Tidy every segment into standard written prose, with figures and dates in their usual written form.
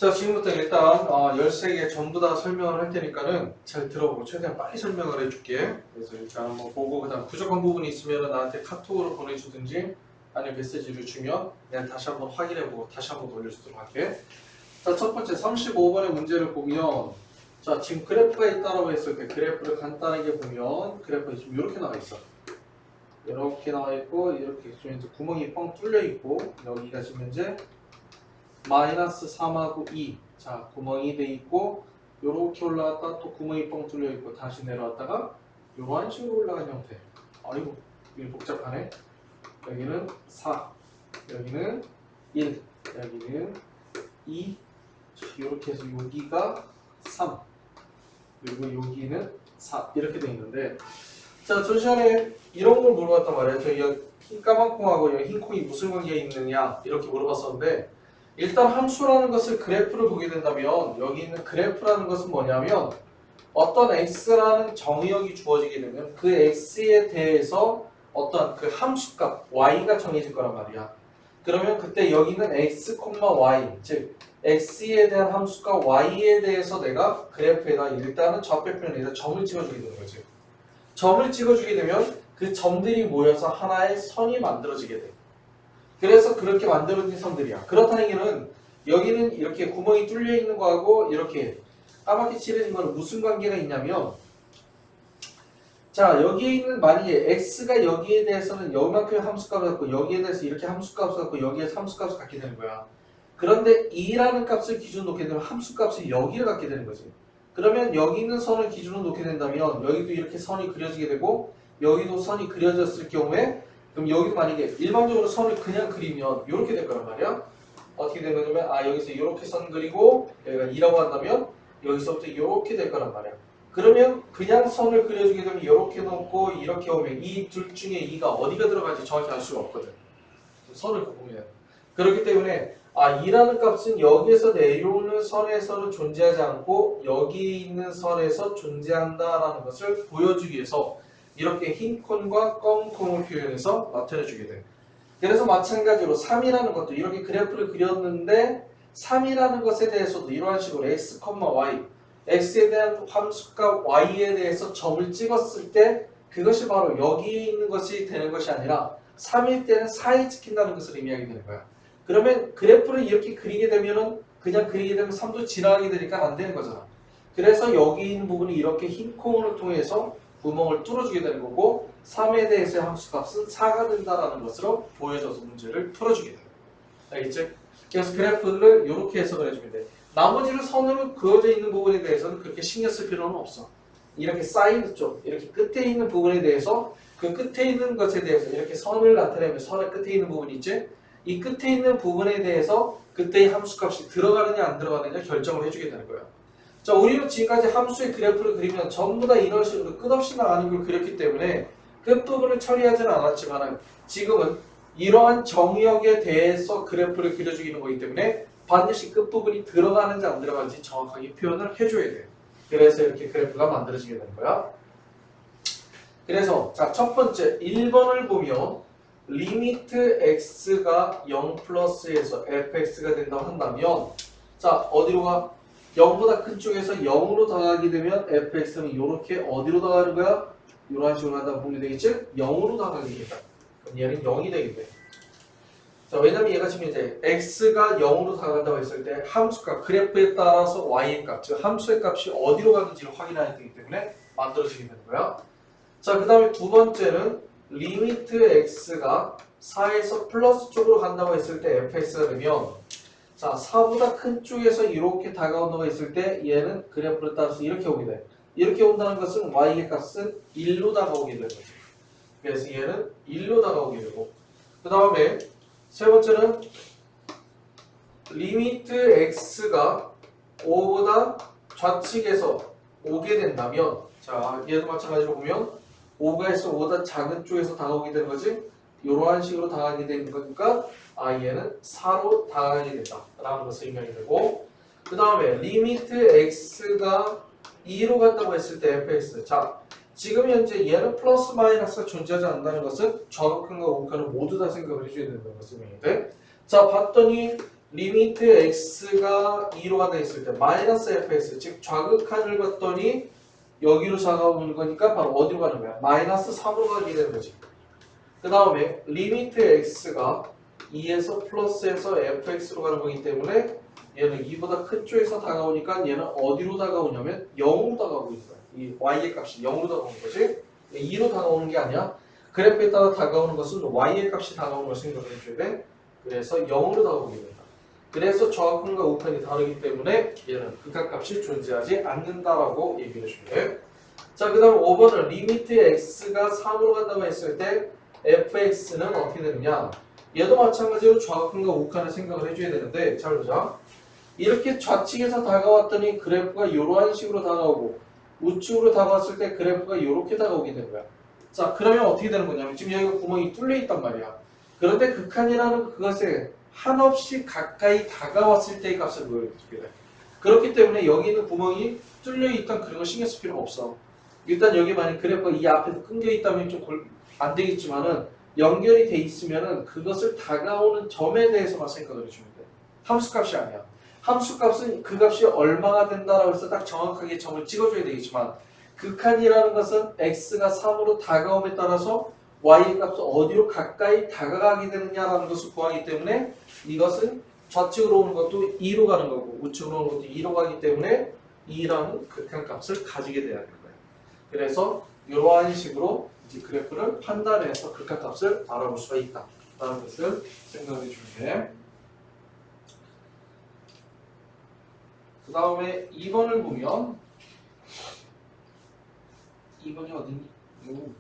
자, 지금부터 일단 13개 전부 다 설명을 할 테니까는 잘 들어보고 최대한 빨리 설명을 해줄게. 그래서 일단 한번 보고 그다음 부족한 부분이 있으면 나한테 카톡으로 보내주든지 아니면 메시지를 주면 내가 다시 한번 확인해보고 다시 한번 돌려주도록 할게. 자, 첫 번째 35번의 문제를 보면 자, 지금 그래프가 있다라고 했을 때 그래프를 간단하게 보면 그래프가 지금 이렇게 나와 있어. 이렇게 나와 있고 이렇게 지금 이제 구멍이 뻥 뚫려 있고 여기가 지금 현재 마이너스 3하고 2. 자, 구멍이 돼 있고 요렇게 올라갔다 또 구멍이 뻥 뚫려 있고 다시 내려왔다가 요런 식으로 올라간 형태. 아이고, 이게 복잡하네. 여기는 4, 여기는 1, 여기는 2, 이렇게 해서 여기가 3, 그리고 여기는 4 이렇게 돼 있는데, 자, 저 시간에 이런 걸 물어봤단 말이에요. 저희가 흰 까만 콩하고 여기 흰 콩이 무슨 관계가 있느냐 이렇게 물어봤었는데, 일단 함수라는 것을 그래프를 보게 된다면 여기 있는 그래프라는 것은 뭐냐면 어떤 x라는 정의역이 주어지게 되면 그 x에 대해서 어떤 그 함수값 y가 정해질 거란 말이야. 그러면 그때 여기는 x, y, 즉 x에 대한 함수값 y에 대해서 내가 그래프에다 일단은 좌표편에다 점을 찍어주게 되는 거지. 점을 찍어주게 되면 그 점들이 모여서 하나의 선이 만들어지게 돼. 그래서 그렇게 만들어진 선들이야. 그렇다는 얘기는 여기는 이렇게 구멍이 뚫려 있는 거하고 이렇게 까맣게 칠해진 거는 무슨 관계가 있냐면, 자, 여기에 있는 만약에 x가 여기에 대해서는 여기만큼의 함수값을 갖고 여기에 대해서 이렇게 함수값을 갖고 여기에서 함수값을 갖게 되는 거야. 그런데 2라는 값을 기준으로 놓게 되면 함수값을 여기를 갖게 되는 거지. 그러면 여기 있는 선을 기준으로 놓게 된다면 여기도 이렇게 선이 그려지게 되고 여기도 선이 그려졌을 경우에 그럼 여기도 만약에 일반적으로 선을 그냥 그리면 이렇게 될 거란 말이야. 어떻게 되는 거냐면 여기서 이렇게 선 그리고 여기가 2라고 한다면 여기서부터 이렇게 될 거란 말이야. 그러면 그냥 선을 그려주게 되면 이렇게 놓고 이렇게 오면 이 둘 중에 2가 어디가 들어갈지 정확히 알 수가 없거든. 선을 보면. 그렇기 때문에 2라는 값은 여기에서 내려오는 선에서는 존재하지 않고 여기 있는 선에서 존재한다라는 것을 보여주기 위해서 이렇게 흰 콘과 검은 콘을 표현해서 나타내주게 돼. 그래서 마찬가지로 3이라는 것도 이렇게 그래프를 그렸는데 3이라는 것에 대해서도 이러한 식으로 x, y x에 대한 함수값 y에 대해서 점을 찍었을 때 그것이 바로 여기 있는 것이 되는 것이 아니라 3일 때는 4에 찍힌다는 것을 의미하게 되는 거야. 그러면 그래프를 이렇게 그리게 되면은 그냥 그리게 되면 3도 지나가게 되니까 안 되는 거잖아. 그래서 여기 있는 부분이 이렇게 흰 콩을 통해서 구멍을 뚫어주게 되는 거고 3에 대해서의 함수값은 4가 된다는 것으로 보여줘서 문제를 풀어주게 돼요. 알겠지? 그래서 그래프를 이렇게 해석을 해주면 돼. 나머지는 선으로 그어져 있는 부분에 대해서는 그렇게 신경 쓸 필요는 없어. 이렇게 사이드 쪽, 이렇게 끝에 있는 부분에 대해서 그 끝에 있는 것에 대해서 이렇게 선을 나타내면 선의 끝에 있는 부분이 있지? 이 끝에 있는 부분에 대해서 그때의 함수값이 들어가느냐 안 들어가느냐 결정을 해주게 되는 거야. 자, 우리는 지금까지 함수의 그래프를 그리면 전부 다 이런 식으로 끝없이 나가는 걸 그렸기 때문에 끝부분을 처리하지는 않았지만 지금은 이러한 정의역에 대해서 그래프를 그려주기는 거기 때문에 반드시 끝부분이 들어가는지 안 들어가는지 정확하게 표현을 해줘야 돼요. 그래서 이렇게 그래프가 만들어지게 되는 거야. 그래서 자, 첫 번째 1번을 보면 리미트 x가 0 플러스에서 fx가 된다고 한다면 자, 어디로 가? 0보다 큰 쪽에서 0으로 다가가게 되면 fx는 이렇게 어디로 다가가는 거야? 이런 식으로 하다 보면 되겠지? 0으로 다가가게 된다. 그럼 얘는 0이 되겠네. 자, 왜냐면 얘가 지금 이제 x가 0으로 다가간다고 했을 때 함수값, 그래프에 따라서 y의 값, 즉 함수의 값이 어디로 가는지를 확인해야 되기 때문에 만들어지게 되는 거야. 자, 그 다음에 두 번째는 리미트 x가 4에서 플러스 쪽으로 간다고 했을 때 fx가 되면 자, 4보다 큰 쪽에서 이렇게 다가온다고 했을 때 얘는 그래프를 따라서 이렇게 오게 돼. 이렇게 온다는 것은 y의 값은 1로 다가오게 되는 거죠. 그래서 얘는 1로 다가오게 되고 그 다음에 세 번째는 리미트 x가 5보다 좌측에서 오게 된다면 자, 얘도 마찬가지로 보면 5가 있어 5보다 작은 쪽에서 다가오게 되는 거지. 이러한 식으로 다가가게 되는 거니까 얘는 4로 다가가게 된다 라는 것을 의미하게 되고 그 다음에 리미트 x가 2로 간다고 했을 때 fx 자, 지금 현재 얘는 플러스 마이너스가 존재하지 않는다는 것은 좌극한과 우극한을 모두 다 생각을 해줘야 된다는 것을 의미해 돼. 자, 봤더니 리미트 x가 2로 간다 했을 때 마이너스 fx 즉 좌극한을 봤더니 여기로 다가오는 거니까 바로 어디로 가는 거야? 마이너스 3으로 가게 되는 거지. 그 다음에 리미트 x가 2에서 플러스에서 fx로 가는 거기 때문에 얘는 2보다 큰 쪽에서 다가오니까 얘는 어디로 다가오냐면 0으로 다가오고 있는 거야. 이 y의 값이 0으로 다가오는 거지. 2로 다가오는 게 아니야. 그래프에 따라 다가오는 것은 y의 값이 다가오는 걸 생각을 해줘야 돼. 그래서 0으로 다가오게 된다. 그래서 좌우편과 우편이 다르기 때문에 얘는 극한값이 존재하지 않는다라고 얘기를 해주면 돼. 자, 그 다음 5번은 리미트 x가 3으로 간다고 했을 때 fx는 어떻게 되느냐? 얘도 마찬가지로 좌우편과 우편을 생각을 해줘야 되는데 잘 보자. 이렇게 좌측에서 다가왔더니 그래프가 이러한 식으로 다가오고 우측으로 다가왔을 때 그래프가 이렇게 다가오게 되는 거야. 자, 그러면 어떻게 되는 거냐면 지금 여기가 구멍이 뚫려 있단 말이야. 그런데 극한이라는 그것에 한없이 가까이 다가왔을 때의 값을 보여주게 돼. 그렇기 때문에 여기 있는 구멍이 뚫려 있던 그런 거 신경 쓸 필요가 없어. 일단 여기 만약 그래프가 이 앞에서 끊겨 있다면 좀 안 되겠지만은 연결이 돼 있으면은 그것을 다가오는 점에 대해서만 생각을 해주면 돼. 함수값이 아니야. 함수값은 그 값이 얼마가 된다라고 해서 딱 정확하게 점을 찍어줘야 되겠지만 극한이라는 것은 x가 3으로 다가옴에 따라서 y의 값은 어디로 가까이 다가가게 되느냐라는 것을 구하기 때문에 이것은 좌측으로 오는 것도 2로 가는 거고 우측으로 오는 것도 2로 가기 때문에 2라는 극한값을 가지게 돼야 되는 거예요. 그래서 이러한 식으로 이제 그래프를 판단해서 극한값을 알아볼 수가 있다라는 것을 생각해 주면 돼. 그 다음에 2번을 보면 2번이 어딨니?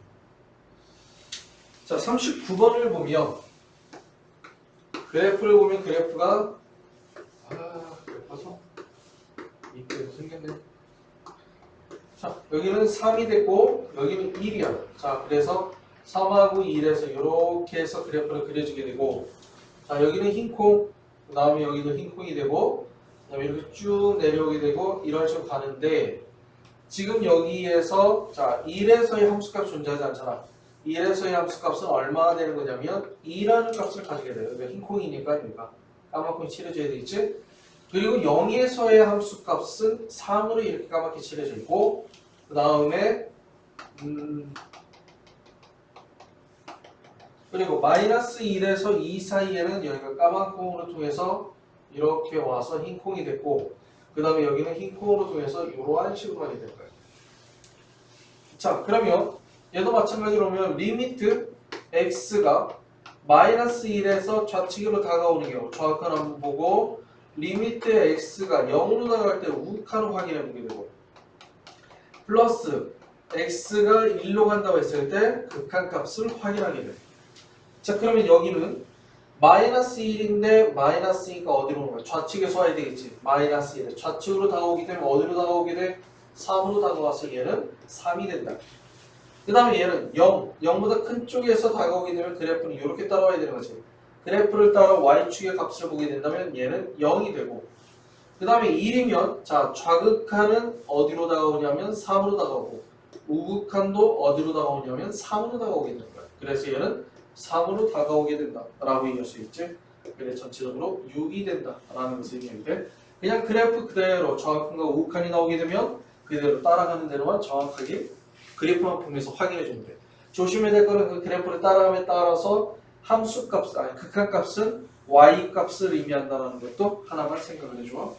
자, 39번을 보면 그래프를 보면 그래프가 그래프가 이렇게 생겼네. 자, 여기는 3이 됐고 여기는 1이야. 자, 그래서 3하고 1에서 이렇게 해서 그래프를 그려주게 되고 자, 여기는 흰 콩, 그 다음에 여기도 흰 콩이 되고 그 다음에 이렇게 쭉 내려오게 되고 이런 식으로 가는데 지금 여기에서 자 1에서의 함수값 존재하지 않잖아. 1에서의 함수값은 얼마나 되는 거냐면 2라는 값을 가지게 돼요. 그러니까 흰 콩이니까 여기가 까맣게 칠해줘야 되겠지. 그리고 0에서의 함수값은 3으로 이렇게 까맣게 칠해져 있고 그 다음에 그리고 마이너스 1에서 2 사이에는 여기가 까만 콩으로 통해서 이렇게 와서 흰 콩이 됐고 그 다음에 여기는 흰 콩으로 통해서 이러한 식으로 하게 될 거예요. 자, 그러면 얘도 마찬가지로 보면 리미트 x가 마이너스 1에서 좌측으로 다가오는 경우 좌우칸 한번 보고 리미트 x가 0으로 다가갈 때 우칸을 확인해 보게 되고 플러스 x가 1로 간다고 했을 때 극한값을 확인하게 돼요. 자, 그러면 여기는 마이너스 1인데 마이너스니까 어디로 오는 거야? 좌측에서 와야 되겠지. 마이너스 1에 좌측으로 다가오기 때문에 어디로 다가오게 돼? 3으로 다가와서 얘는 3이 된다. 그 다음에 얘는 0보다 큰 쪽에서 다가오게 되면 그래프는 이렇게 따라와야 되는 거지. 그래프를 따라 y축의 값을 보게 된다면 얘는 0이 되고 그 다음에 1이면 자 좌극한은 어디로 다가오냐면 3으로 다가오고 우극한도 어디로 다가오냐면 3으로 다가오게 되는 거야. 그래서 얘는 3으로 다가오게 된다라고 얘기할 수 있지. 그래서 전체적으로 6이 된다라는 것을 얘기하는데 그냥 그래프 그대로 좌극한과 우극한이 나오게 되면 그대로 따라가는 대로만 정확하게 그래프만 보면서 확인해 주면 돼. 조심해야 될 거는 그 그래프를 따라감에 따라서 함수값, 아니 극한값은 y값을 의미한다는 것도 하나만 생각을 해줘.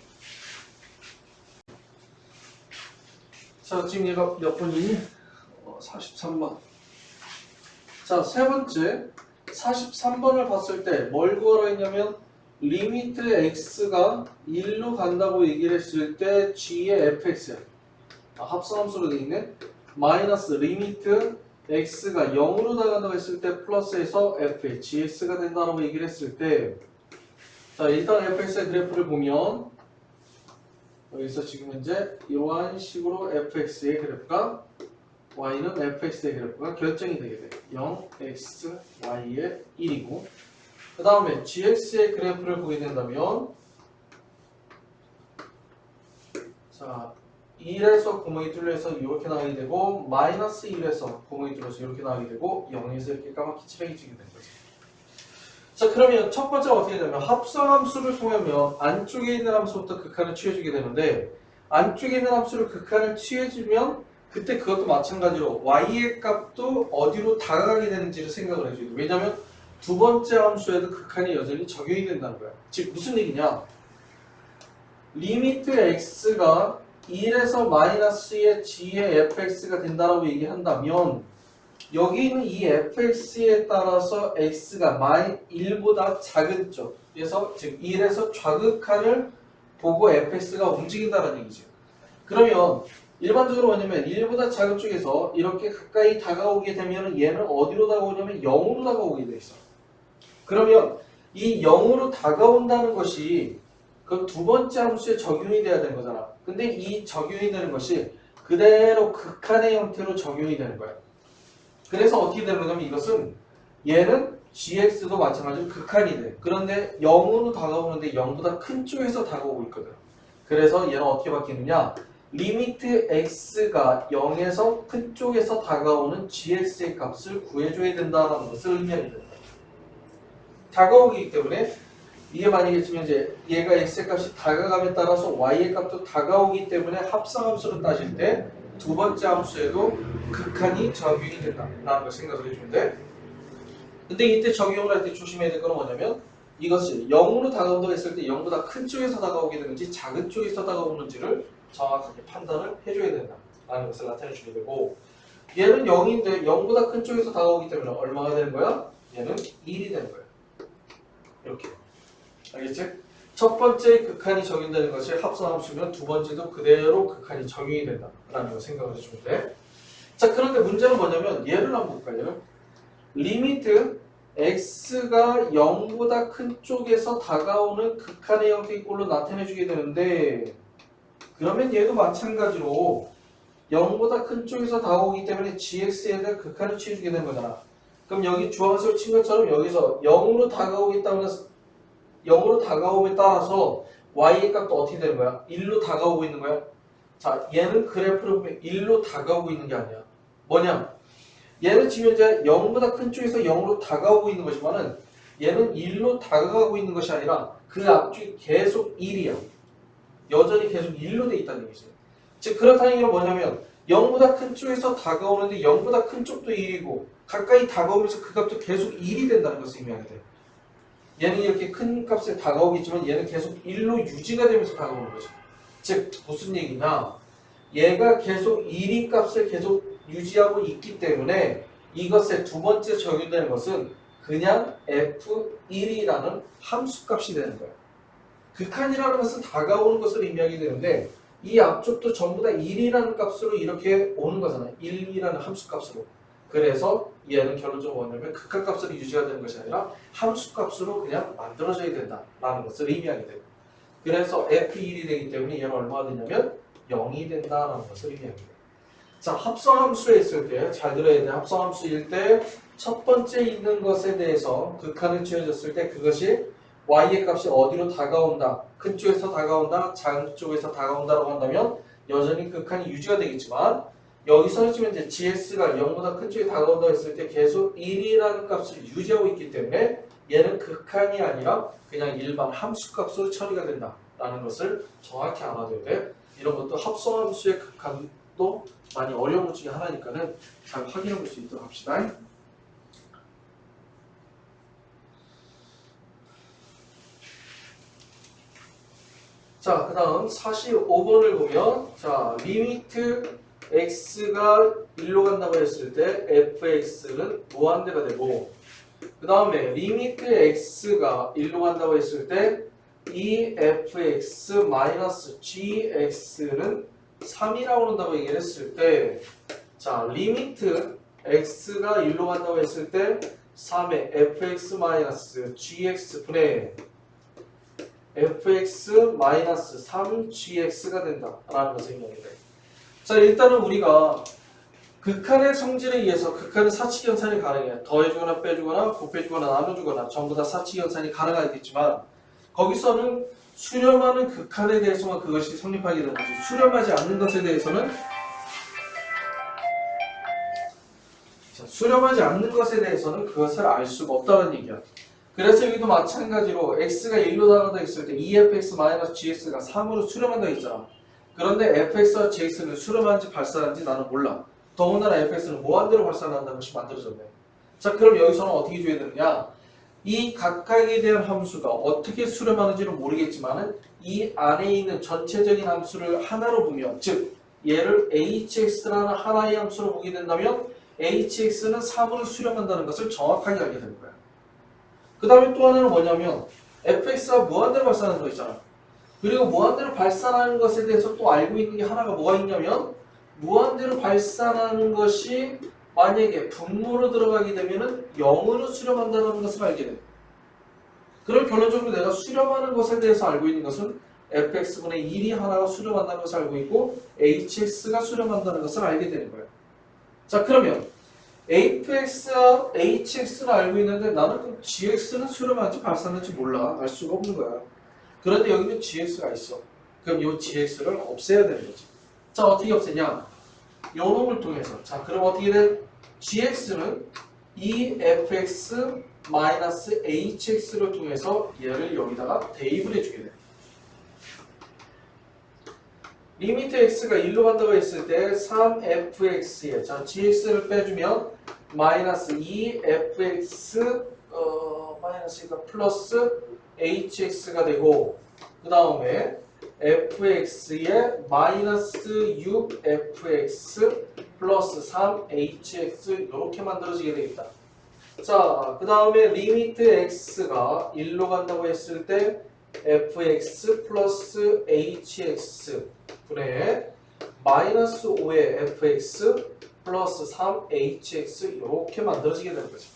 자, 지금 얘가 몇 번이니? 43번. 자, 세 번째 43번을 봤을 때 뭘 구하라 했냐면 리미트 x가 1로 간다고 얘기를 했을 때 g의 fx야. 합성함수로 되어 있네. 마이너스 리미트 x가 0으로 나간다고 했을 때 플러스에서 f의 gx가 된다고 얘기를 했을 때 자, 일단 fx의 그래프를 보면 여기서 지금 현재 이러한 식으로 fx의 그래프가 y는 fx의 그래프가 결정이 되게 돼. 0, x, y의 1이고 그 다음에 gx의 그래프를 보게 된다면 자 1에서 구멍이 뚫려서 이렇게 나가게 되고 마이너스 1에서 구멍이 뚫려서 이렇게 나가게 되고 0에서 이렇게 까맣게 칠해지게 되는 거죠. 자, 그러면 첫 번째가 어떻게 되냐면 합성함수를 통하면 안쪽에 있는 함수부터 극한을 취해주게 되는데 안쪽에 있는 함수를 극한을 취해주면 그때 그것도 마찬가지로 y의 값도 어디로 다가가게 되는지를 생각을 해줘야 돼. 왜냐면 두 번째 함수에도 극한이 여전히 적용이 된다는 거야. 즉 무슨 얘기냐? 리미트 x가 1에서 마이너스의 g의 fx가 된다라고 얘기한다면 여기 있는 이 fx에 따라서 x가 1보다 작은 쪽 그래서 즉 1에서 좌극한을 보고 fx가 움직인다는 얘기죠. 그러면 일반적으로 뭐냐면 1보다 작은 쪽에서 이렇게 가까이 다가오게 되면 얘는 어디로 다가오냐면 0으로 다가오게 돼 있어. 그러면 이 0으로 다가온다는 것이 그 두 번째 함수에 적용이 돼야 되는 거잖아. 근데 이 적용이 되는 것이 그대로 극한의 형태로 적용이 되는 거야. 그래서 어떻게 되는 거냐면 이것은 얘는 gx도 마찬가지로 극한이 돼. 그런데 0으로 다가오는데 0보다 큰 쪽에서 다가오고 있거든. 그래서 얘는 어떻게 바뀌느냐? 리미트 x가 0에서 큰 쪽에서 다가오는 gx의 값을 구해줘야 된다는 것을 의미하게 된다. 다가오기 때문에 이게 만약에 지금 이제 얘가 x의 값이 다가감에 따라서 y의 값도 다가오기 때문에 합성함수를 따질 때 두 번째 함수에도 극한이 적용이 된다라는 걸 생각을 해주면 돼. 근데 이때 적용을 할 때 조심해야 될 건 뭐냐면 이것이 0으로 다가온다고 했을 때 0보다 큰 쪽에서 다가오게 되는지 작은 쪽에서 다가오는지를 정확하게 판단을 해줘야 된다라는 것을 나타내 주게 되고 얘는 0인데 0보다 큰 쪽에서 다가오기 때문에 얼마가 되는 거야? 얘는 1이 되는 거야. 이렇게. 알겠지? 첫 번째 극한이 적용되는 것이 합성함수면 두 번째도 그대로 극한이 적용이 된다라는 걸 생각을 해주면 돼. 자, 그런데 문제는 뭐냐면 얘를 한번 볼까요? 리미트 x가 0보다 큰 쪽에서 다가오는 극한의 형태의 꼴로 나타내주게 되는데 그러면 얘도 마찬가지로 0보다 큰 쪽에서 다가오기 때문에 gx에 대한 극한을 취해주게 되는 거잖아. 그럼 여기 주황색으로 친 것처럼 여기서 0으로 다가오겠다고 해서 0으로 다가옴에 따라서 y의 값도 어떻게 되는 거야? 1로 다가오고 있는 거야? 자, 얘는 그래프를 보면 1로 다가오고 있는 게 아니야. 뭐냐? 얘는 지금 이제 0보다 큰 쪽에서 0으로 다가오고 있는 것이지만은 얘는 1로 다가가고 있는 것이 아니라 그 앞쪽이 계속 1이야. 여전히 계속 1로 돼 있다는 얘기지. 즉 그렇다는 얘기는 뭐냐면 0보다 큰 쪽에서 다가오는데 0보다 큰 쪽도 1이고 가까이 다가오면서 그 값도 계속 1이 된다는 것을 의미하게 돼. 얘는 이렇게 큰 값에 다가오겠지만 얘는 계속 1로 유지가 되면서 다가오는 거죠. 즉 무슨 얘기냐? 얘가 계속 1인 값을 계속 유지하고 있기 때문에 이것의 두 번째 적용되는 것은 그냥 f1이라는 함수값이 되는 거예요. 극한이라는 것은 다가오는 것을 의미하게 되는데 이 앞쪽도 전부 다 1이라는 값으로 이렇게 오는 거잖아요. 1이라는 함수값으로. 그래서 얘는 결론적으로 뭐냐면 극한값으로 유지가 되는 것이 아니라 함수값으로 그냥 만들어져야 된다라는 것을 의미하게 돼요. 그래서 f1이 되기 때문에 얘는 얼마가 되냐면 0이 된다라는 것을 의미하게 돼요. 자, 합성함수에 있을 때 잘 들어야 돼. 합성함수일 때 첫 번째 있는 것에 대해서 극한을 취해졌을 때 그것이 y의 값이 어디로 다가온다. 큰 쪽에서 다가온다. 작은 쪽에서 다가온다라고 한다면 여전히 극한이 유지가 되겠지만 여기서는 지금 이제 gx가 0보다 큰 쪽에 다가온다고 했을 때 계속 1이라는 값을 유지하고 있기 때문에 얘는 극한이 아니라 그냥 일반 함수값으로 처리가 된다라는 것을 정확히 알아둬야 돼. 이런 것도 합성함수의 극한도 많이 어려운 것 중에 하나니까는 잘 확인해 볼 수 있도록 합시다. 자, 그 다음 45번을 보면 자, 리미트 x가 1로 간다고 했을 때 fx는 무한대가 되고 그 다음에 리미트 x가 1로 간다고 했을 때 이 fx gx는 3이라고 한다고 얘기를 했을 때 자, 리미트 x가 1로 간다고 했을 때 3의 fx gx 분의 fx-3gx가 된다라는 것을 의미합니다. 자, 일단은 우리가 극한의 성질에 의해서 극한의 사칙연산이 가능해요. 더해주거나 빼주거나 곱해주거나 나눠주거나 전부 다 사칙연산이 가능하겠지만 거기서는 수렴하는 극한에 대해서만 그것이 성립하게 되는 거죠. 수렴하지 않는 것에 대해서는 수렴하지 않는 것에 대해서는 그것을 알 수가 없다는 얘기야. 그래서 여기도 마찬가지로 x가 1로 나가다 있을 때 2fx-gx가 3으로 수렴한다 있잖아. 그런데 fx와 gx는 수렴하는지 발산하는지 나는 몰라. 더군다나 fx는 무한대로 발산한다는 것이 만들어졌네. 자, 그럼 여기서는 어떻게 줘야 되느냐? 이 각각에 대한 함수가 어떻게 수렴하는지는 모르겠지만 이 안에 있는 전체적인 함수를 하나로 보면, 즉 얘를 hx라는 하나의 함수로 보게 된다면 hx는 3으로 수렴한다는 것을 정확하게 알게 되는 거야. 그 다음에 또 하나는 뭐냐면 fx가 무한대로 발산하는 거 있잖아. 그리고 무한대로 발산하는 것에 대해서 또 알고 있는 게 하나가 뭐가 있냐면 무한대로 발산하는 것이 만약에 분모로 들어가게 되면은 0으로 수렴한다는 것을 알게 돼. 그럼 결론적으로 내가 수렴하는 것에 대해서 알고 있는 것은 fx분의 1이 하나가 수렴한다는 것을 알고 있고 hx가 수렴한다는 것을 알게 되는 거예요. 자, 그러면 fx와 hx는 알고 있는데 나는 그 gx는 수렴하는지 발산하는지 몰라. 알 수가 없는 거야. 그런데 여기는 gx가 있어. 그럼 이 gx를 없애야 되는 거지. 자, 어떻게 없애냐? 요 놈을 통해서. 자, 그럼 어떻게 돼? gx는 efx-hx를 통해서 얘를 여기다가 대입을 해주게 돼. 리미트 x가 1로 간다고 했을 때 3fx에 자 gx를 빼주면 마이너스 2fx 마이너스가 플러스 hx가 되고 그 다음에 fx에 마이너스 6fx 플러스 3hx 이렇게 만들어지게 되겠다. 자, 그 다음에 리미트 x가 1로 간다고 했을 때 fx 플러스 hx 분의 마이너스 5의 fx 플러스 3hx 이렇게 만들어지게 되는 거죠.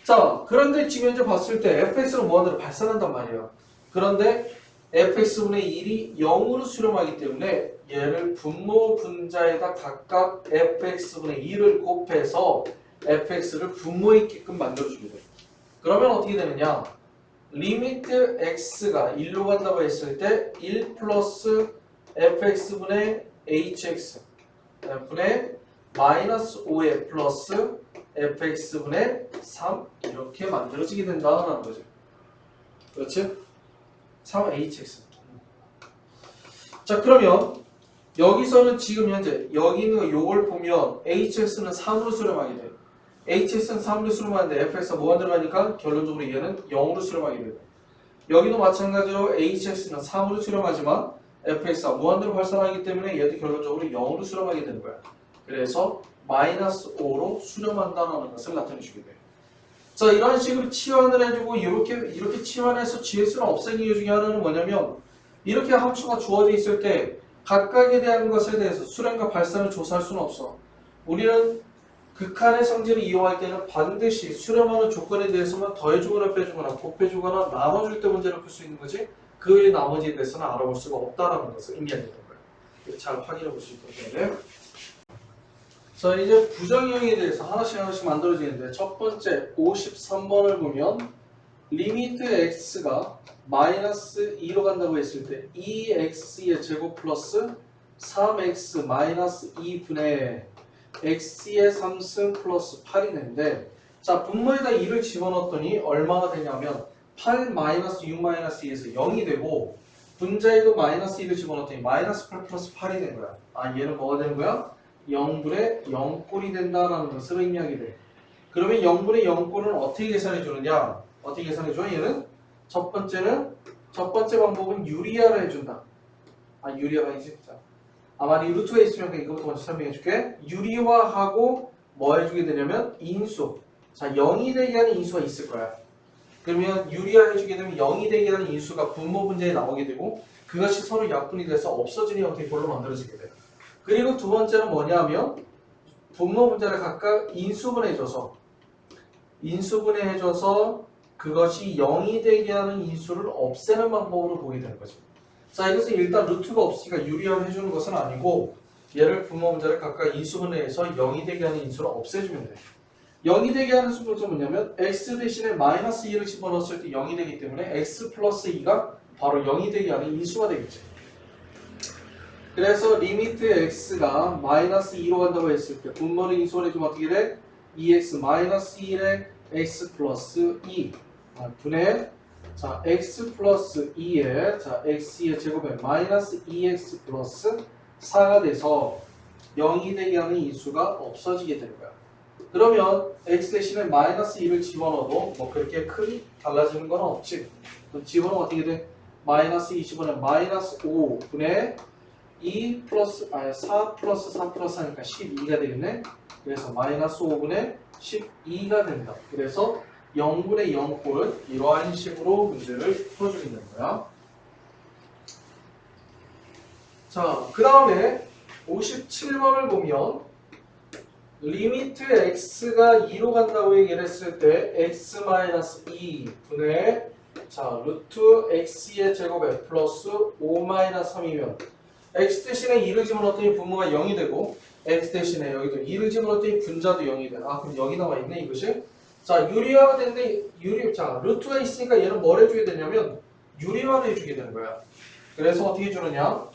자, 그런데 지금 현재 봤을 때 fx는 무한대로 발산한단 말이에요. 그런데 fx분의 1이 0으로 수렴하기 때문에 얘를 분모 분자에다 각각 fx분의 1을 곱해서 fx를 분모에 있게끔 만들어주게 돼요. 그러면 어떻게 되느냐? 리미트 x가 1로 간다고 했을 때 1 플러스 fx분의 hx 분의 마이너스 5의 플러스 fx분의 3 이렇게 만들어지게 된다는 거죠. 그렇지? 3hx. 자, 그러면 여기서는 지금 현재 여기 있는 요걸 보면 hx는 3으로 수렴하게 돼요. hx는 3으로 수렴하는데 fx가 무한대로 가니까 결론적으로 얘는 0으로 수렴하게 돼요. 여기도 마찬가지로 hx는 3으로 수렴하지만 fx가 무한대로 발산하기 때문에 얘도 결론적으로 0으로 수렴하게 되는 거야. 그래서 마이너스 5로 수렴한다는 것을 나타내주게 돼요. 자, 이런 식으로 치환을 해주고 이렇게 치환해서 gx를 없애는 이유 중에 하나는 뭐냐면 이렇게 함수가 주어져 있을 때 각각에 대한 것에 대해서 수렴과 발산을 조사할 수는 없어. 우리는 극한의 성질을 이용할 때는 반드시 수렴하는 조건에 대해서만 더해주거나 빼주거나 곱해주거나 나눠줄 때 문제를 풀 수 있는 거지 그 외의 나머지에 대해서는 알아볼 수가 없다는 것을 의미하는 거예요. 잘 확인해 볼 수 있도록 해야 돼요. 자, 이제 부정형에 대해서 하나씩 만들어지는데 첫 번째 53번을 보면 리미트 x가 마이너스 2로 간다고 했을 때 2x의 제곱 플러스 3x 마이너스 2분의 x의 3승 플러스 8이 되는데 자, 분모에다 2를 집어넣었더니 얼마가 되냐면 8 마이너스 6 마이너스 2에서 0이 되고 분자에도 마이너스 2를 집어넣었더니 마이너스 8 플러스 8이 된 거야. 아, 얘는 뭐가 되는 거야? 0분의 0꼴이 된다라는 것을 의미하게 돼. 그러면 0분의 0꼴은 어떻게 계산해 주느냐? 어떻게 계산해 줘? 얘는 첫 번째 방법은 유리화를 해준다. 아, 유리화가 아니지. 자, 아마 이 루트가 있으면 이거부터 먼저 설명해 줄게. 유리화하고 뭐 해주게 되냐면 인수. 자, 0이 되게 하는 인수가 있을 거야. 그러면 유리화 해주게 되면 0이 되게 하는 인수가 분모 분자에 나오게 되고 그것이 서로 약분이 돼서 없어지는 형태의 볼로 만들어지게 돼. 그리고 두 번째는 뭐냐면 분모 분자를 각각 인수분해해줘서 그것이 0이 되게 하는 인수를 없애는 방법으로 보게 되는 거죠. 자, 이것은 일단 루트가 없으니까 유리화를 해주는 것은 아니고 얘를 분모 분자를 각각 인수분해해서 0이 되게 하는 인수를 없애주면 돼요. 0이 되게 하는 수는 뭐냐면 x 대신에 마이너스 2를 집어넣었을 때 0이 되기 때문에 x 플러스 2가 바로 0이 되게 하는 인수가 되겠죠. 그래서 리미트 x가 마이너스 2로 간다고 했을 때 분모를 인수를 해주면 어떻게 돼? 2x 마이너스 1에 x 플러스 2 분의 자 x 플러스 2에 자 x의 제곱에 마이너스 2x 플러스 4가 돼서 0이 되게 하는 인수가 없어지게 되는 거야. 그러면 x 대신에 마이너스 2를 집어넣어도 뭐 그렇게 큰 달라지는 건 없지. 그럼 집어넣으면 어떻게 돼? 마이너스 20분의 마이너스 5분의 4 플러스 3 플러스 하니까 12가 되겠네. 그래서 마이너스 5분의 12가 된다. 그래서 0분의 0꼴은 이러한 식으로 문제를 풀어주게 되는 거야. 자, 그 다음에 57번을 보면 리미트 x가 2로 간다고 얘기를 했을 때 x-2분의 자 루트 x의 제곱에 플러스 5-3이면 x 대신에 2를 집어넣었더니 분모가 0이 되고 x 대신에 여기도 2를 집어넣었더니 분자도 0이 돼. 아 그럼 여기 나와 있네 이것이. 자 유리화가 됐는데 자 루트가 있으니까 얘는 뭘 해줘야 되냐면 유리화를 해주게 되는 거야. 그래서 어떻게 해주느냐?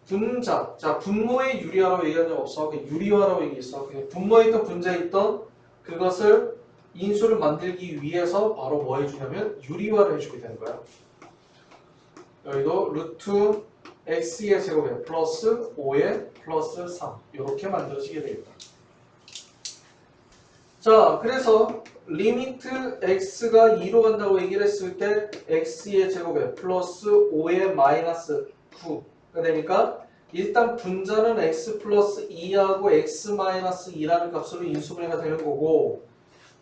분자, 자 분모의 유리화라고 얘기한 적 없어. 유리화라고 얘기했어. 분모에 있던 분자에 있던 그것을 인수를 만들기 위해서 바로 뭐 해주냐면 유리화를 해주게 되는 거야. 여기도 루트 x의 제곱에 플러스 5에 플러스 3 이렇게 만들어지게 되겠다. 자 그래서 리미트 x가 2로 간다고 얘기를 했을 때 x의 제곱에 플러스 5에 마이너스 9가 되니까 일단 분자는 x 플러스 2하고 x 마이너스 2라는 값으로 인수분해가 되는 거고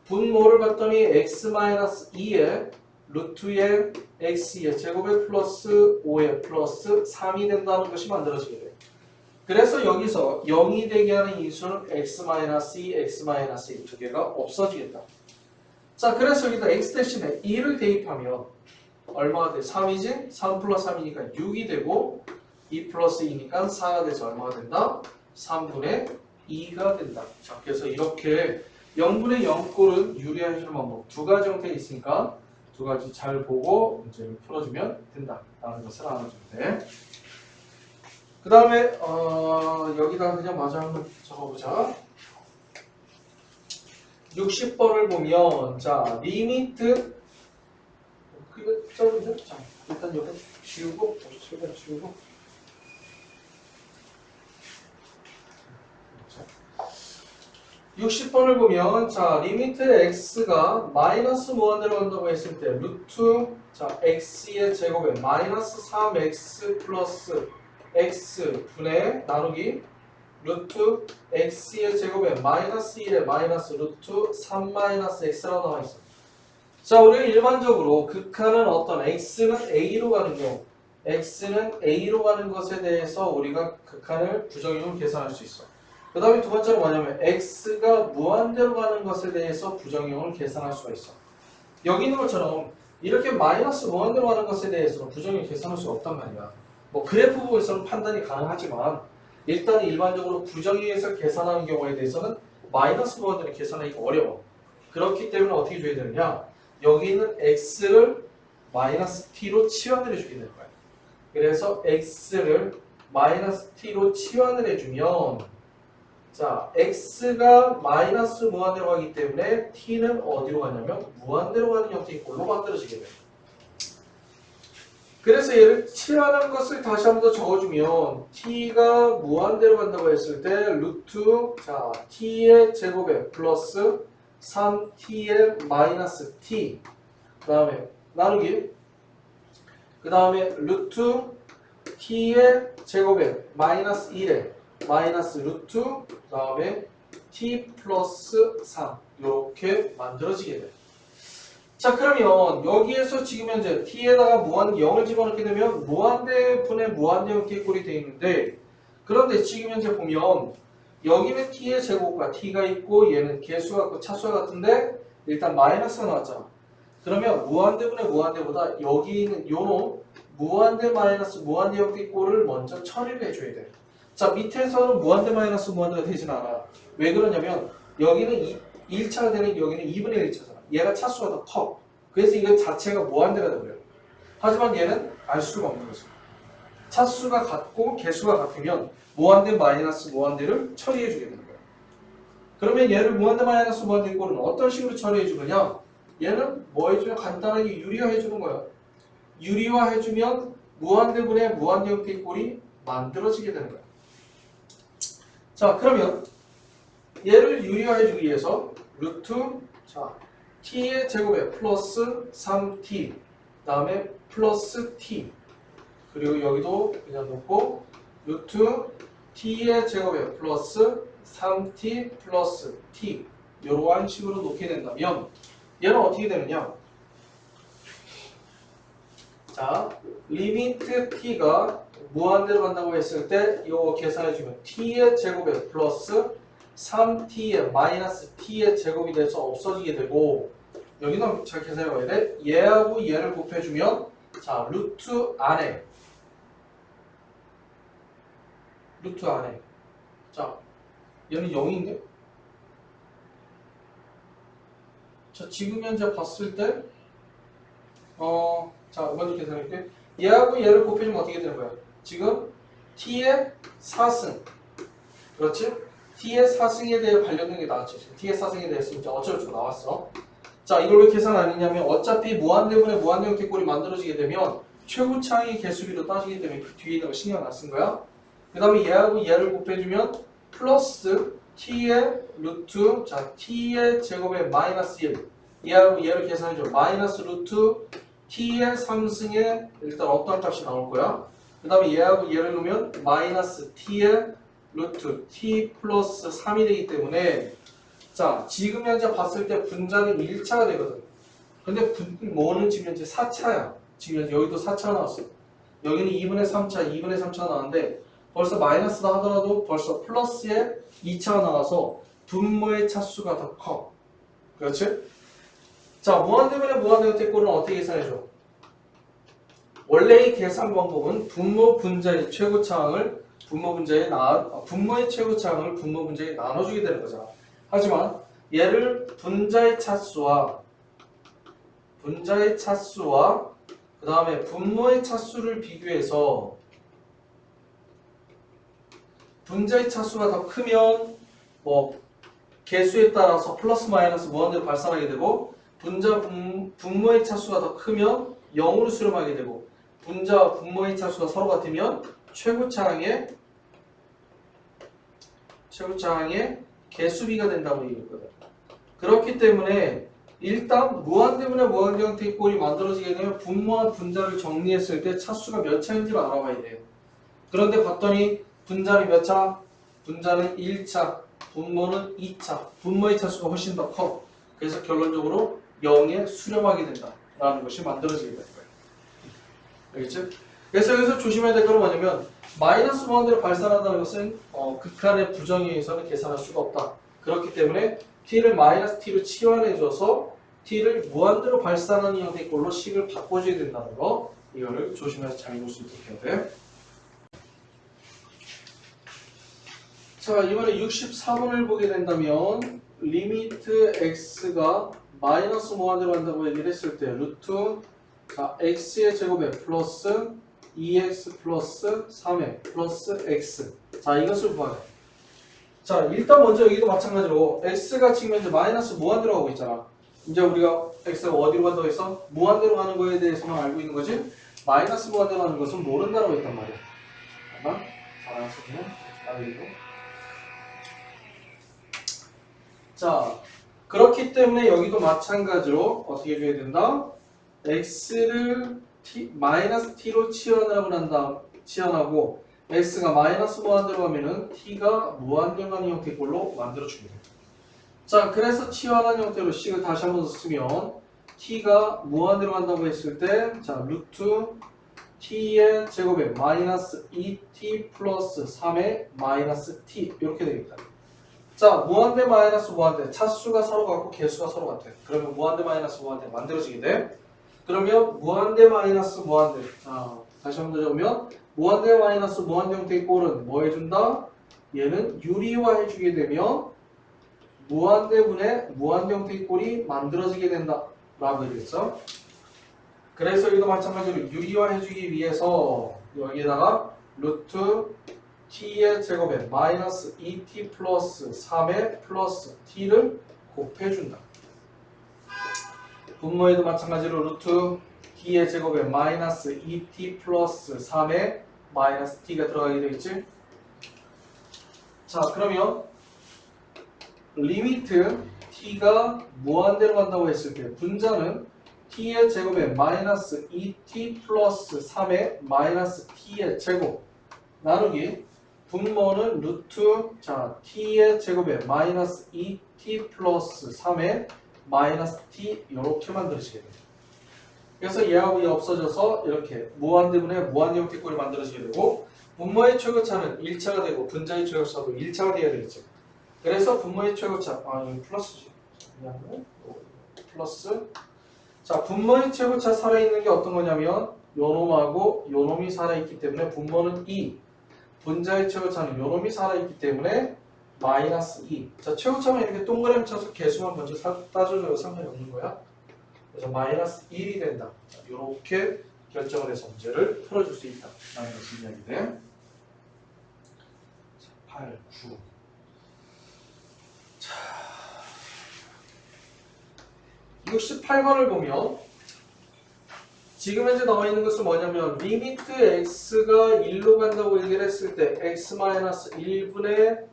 분모를 봤더니 x 마이너스 2에 루트의 x의 제곱에 플러스 5에 플러스 3이 된다는 것이 만들어지게 돼요. 그래서 여기서 0이 되게 하는 인수는 x-2, x-1 두 개가 없어지겠다. 자, 그래서 여기다 x 대신에 2를 대입하면 얼마가 돼? 3이지? 3 플러스 3이니까 6이 되고 2 플러스 2니까 4가 돼서 얼마가 된다? 3분의 2가 된다. 자, 그래서 이렇게 0분의 0꼴은 유리화해주는 방법 두 가지 형태가 있으니까 두 가지 잘 보고 문제를 풀어주면 된다. 라는 것을 알아주면 돼. 그 다음에 여기다 그냥 마저 한번 적어보자. 60번을 보면 자 리미트 이거 적으면 자 일단 여기 지우고 57번 지우고 60번을 보면 자 리미트 x가 마이너스 무한대로 간다고 했을 때 루트 자 x의 제곱에 마이너스 3x 플러스 x 분의 나누기 루트 x의 제곱에 마이너스 1에 마이너스 루트 3 마이너스 x라고 나와 있어. 자 우리가 일반적으로 극한은 어떤 x는 a로 가는 경우 x는 a로 가는 것에 대해서 우리가 극한을 부정형을 계산할 수 있어. 그 다음에 두 번째로 뭐냐면 x가 무한대로 가는 것에 대해서 부정형을 계산할 수가 있어. 여기 있는 것처럼 이렇게 마이너스 무한대로 가는 것에 대해서는 부정형 계산할 수가 없단 말이야. 뭐 그래프 부분에서는 판단이 가능하지만 일단 일반적으로 부정형에서 계산하는 경우에 대해서는 마이너스 무한대로 계산하기가 어려워. 그렇기 때문에 어떻게 줘야 되느냐? 여기 있는 x를 마이너스 t로 치환을 해주게 되는 거야. 그래서 x를 마이너스 t로 치환을 해주면 자 x가 마이너스 무한대로 가기 때문에 t는 어디로 가냐면 무한대로 가는 형태의 꼴로 만들어지게 돼요. 그래서 얘를 치환한 것을 다시 한 번 더 적어주면 t가 무한대로 간다고 했을 때 루트 자 t의 제곱에 플러스 3t의 마이너스 t 그 다음에 나누기 그 다음에 루트 t의 제곱에 마이너스 1에 마이너스 루트 그 다음에 t 플러스 3 이렇게 만들어지게 돼요. 자 그러면 여기에서 지금 현재 t에다가 무한 0을 집어넣게 되면 무한대 분의 무한대 형태의 꼴이 되어 있는데 그런데 지금 현재 보면 여기는 t의 제곱과 t가 있고 얘는 개수가 같고 차수가 같은데 일단 마이너스가 나왔잖아. 그러면 무한대 분의 무한대보다 여기 있는 요놈 무한대 마이너스 무한대 형태의 꼴을 먼저 처리를 해줘야 돼. 자 밑에서는 무한대 마이너스 무한대가 되진 않아. 왜 그러냐면 여기는 1차가 되는 여기는 2분의 1차잖아. 얘가 차수가 더 커. 그래서 이거 자체가 무한대가 되버려요. 하지만 얘는 알 수가 없는 거죠. 차수가 같고 개수가 같으면 무한대 마이너스 무한대를 처리해 주게 되는 거예요. 그러면 얘를 무한대 마이너스 무한대 꼴은 어떤 식으로 처리해 주느냐? 얘는 뭐 해주면 간단하게 유리화해 주는 거야. 유리화해 주면 무한대분의 무한대 형태의 꼴이 만들어지게 되는 거야. 자, 그러면 얘를 유리화해 주기 위해서 루트 자 t의 제곱에 플러스 3t 다음에 플러스 t 그리고 여기도 그냥 놓고 루트 t의 제곱에 플러스 3t 플러스 t 이러한 식으로 놓게 된다면 얘는 어떻게 되느냐? 자, 리미트 t가 무한대로 간다고 했을 때 이거 계산해주면 t의 제곱에 플러스 3t의 마이너스 t의 제곱이 돼서 없어지게 되고 여기는 잘 계산해봐야 돼. 얘하고 얘를 곱해주면 자 루트 안에 자 얘는 0인데 자 지금 현재 봤을 때 자 먼저 계산할게. 얘하고 얘를 곱해주면 어떻게 되는 거야? 지금 t의 4승 그렇지? t의 4승에 대해 관련된 게 나왔죠. t의 4승에 대해서 이제 어쩌고저쩌고 나왔어. 자 이걸 왜 계산 안 했냐면 어차피 무한대분의 무한대 형태 꼴이 만들어지게 되면 최고차항의 개수비로 따지기 때문에 그 뒤에 있는 거 신경 안 쓴 거야. 그 다음에 얘하고 얘를 곱해주면 플러스 t의 루트 자 t의 제곱에 마이너스 1 얘하고 얘를 계산해줘. 마이너스 루트 t의 3승에 일단 어떤 값이 나올 거야. 그 다음에 얘하고 얘를 놓으면 마이너스 t의 루트 t 플러스 3이 되기 때문에 자 지금 현재 봤을 때 분자는 1차가 되거든. 근데 분모는 지금 현재 4차야. 지금 현재 여기도 4차 나왔어. 여기는 2분의 3차, 2분의 3차 나왔는데 벌써 마이너스다 하더라도 벌써 플러스에 2차가 나와서 분모의 차수가 더 커. 그렇지? 자 무한대분의 무한대 형태 꼴은 어떻게 계산해줘? 원래의 계산 방법은 분모 분자의 최고차항을 분모의 최고차항을 분모 분자에 나눠주게 되는 거잖아. 하지만 얘를 분자의 차수와 그 다음에 분모의 차수를 비교해서 분자의 차수가 더 크면 뭐 개수에 따라서 플러스 마이너스 무한대로 발산하게 되고 분모의 차수가 더 크면 0으로 수렴하게 되고 분자와 분모의 차수가 서로 같으면 최고차항의 개수비가 된다고 얘기했거든. 그렇기 때문에 일단 무한대분의 무한대 형태의 꼴이 만들어지게 되면 분모와 분자를 정리했을 때 차수가 몇 차인지를 알아봐야 돼요. 그런데 봤더니 분자는 몇 차? 분자는 1차, 분모는 2차. 분모의 차수가 훨씬 더 커. 그래서 결론적으로 0에 수렴하게 된다라는 것이 만들어지게 되는 거예요. 알겠지? 그래서 여기서 조심해야 될 건 뭐냐면 마이너스 무한대로 발산한다는 것은 극한의 부정에 의해서는 계산할 수가 없다. 그렇기 때문에 t를 마이너스 t로 치환해줘서 t를 무한대로 발산하는 형태의 꼴로 식을 바꿔줘야 된다는 거 이거를 조심해서 잘 읽을 수 있도록 해야 돼. 자 이번에 63번을 보게 된다면 리미트 x가 마이너스 무한대로 한다고 얘기를 했을 때 루트 자 x의 제곱에 플러스 2x 플러스 3의 플러스 x 자 이것을 구하래. 자 일단 먼저 여기도 마찬가지로 x가 지금 현재 마이너스 무한대로 가고 있잖아. 이제 우리가 x가 어디로 간다고 했어? 무한대로 가는 거에 대해서만 알고 있는 거지 마이너스 무한대로 가는 것은 모른다고 했단 말이야. 잠깐만 잘하셨네. 나도 자 그렇기 때문에 여기도 마찬가지로 어떻게 해줘야 된다? x를 마이너스 t로 치환하고 x가 마이너스 무한대로 가면은 t가 무한대로 가는 형태의 꼴로 만들어주게 됩니다. 자 그래서 치환한 형태로 식을 다시 한번 더 쓰면 t가 무한대로 간다고 했을 때 자 루트 t의 제곱에 마이너스 2t 플러스 3의 마이너스 t 이렇게 되겠다. 자 무한대 마이너스 무한대 차수가 서로 같고 개수가 서로 같아. 그러면 무한대 마이너스 무한대 만들어지게 돼. 그러면 무한대 마이너스 무한대 다시 한번 더 적으면 무한대 마이너스 무한대 형태의 꼴은 뭐 해준다? 얘는 유리화 해주게 되면 무한대분의 무한대 형태의 꼴이 만들어지게 된다 라고 얘기했어. 그래서 여기도 마찬가지로 유리화 해주기 위해서 여기에다가 루트 t의 제곱에 마이너스 2t 플러스 3의 플러스 t를 곱해준다. 분모에도 마찬가지로 루트 t의 제곱에 마이너스 2t 플러스 3의 마이너스 t가 들어가게 되겠지? 자, 그러면 리미트 t가 무한대로 간다고 했을 때 분자는 t의 제곱에 마이너스 2t 플러스 3의 마이너스 t의 제곱 나누기 분모는 루트 자 t의 제곱에 마이너스 2t 플러스 3의 마이너스 t 이렇게 만들어지게 돼요. 그래서 얘하고 얘 없어져서 이렇게 무한대분의 무한대형태꼴이 만들어지게 되고 분모의 최고차는 1차가 되고 분자의 최고차도 1차가 돼야 되겠죠. 그래서 분모의 최고차 이거 플러스지. 플러스 자 분모의 최고차 살아있는 게 어떤 거냐면 요놈하고 요놈이 살아있기 때문에 분모는 2 분자의 최고차는 요놈이 살아있기 때문에 마이너스 2 자 최고차만 이렇게 동그라미 쳐서 개수만 먼저 따져줘도 상관이 없는 거야. 그래서 마이너스 1이 된다. 자, 이렇게 결정을 해서 문제를 풀어줄 수 있다 라는 것이 이야기돼. 8, 9 자, 68번을 보면 지금 현재 나와 있는 것은 뭐냐면 리미트 x가 1로 간다고 얘기를 했을 때 x-1분의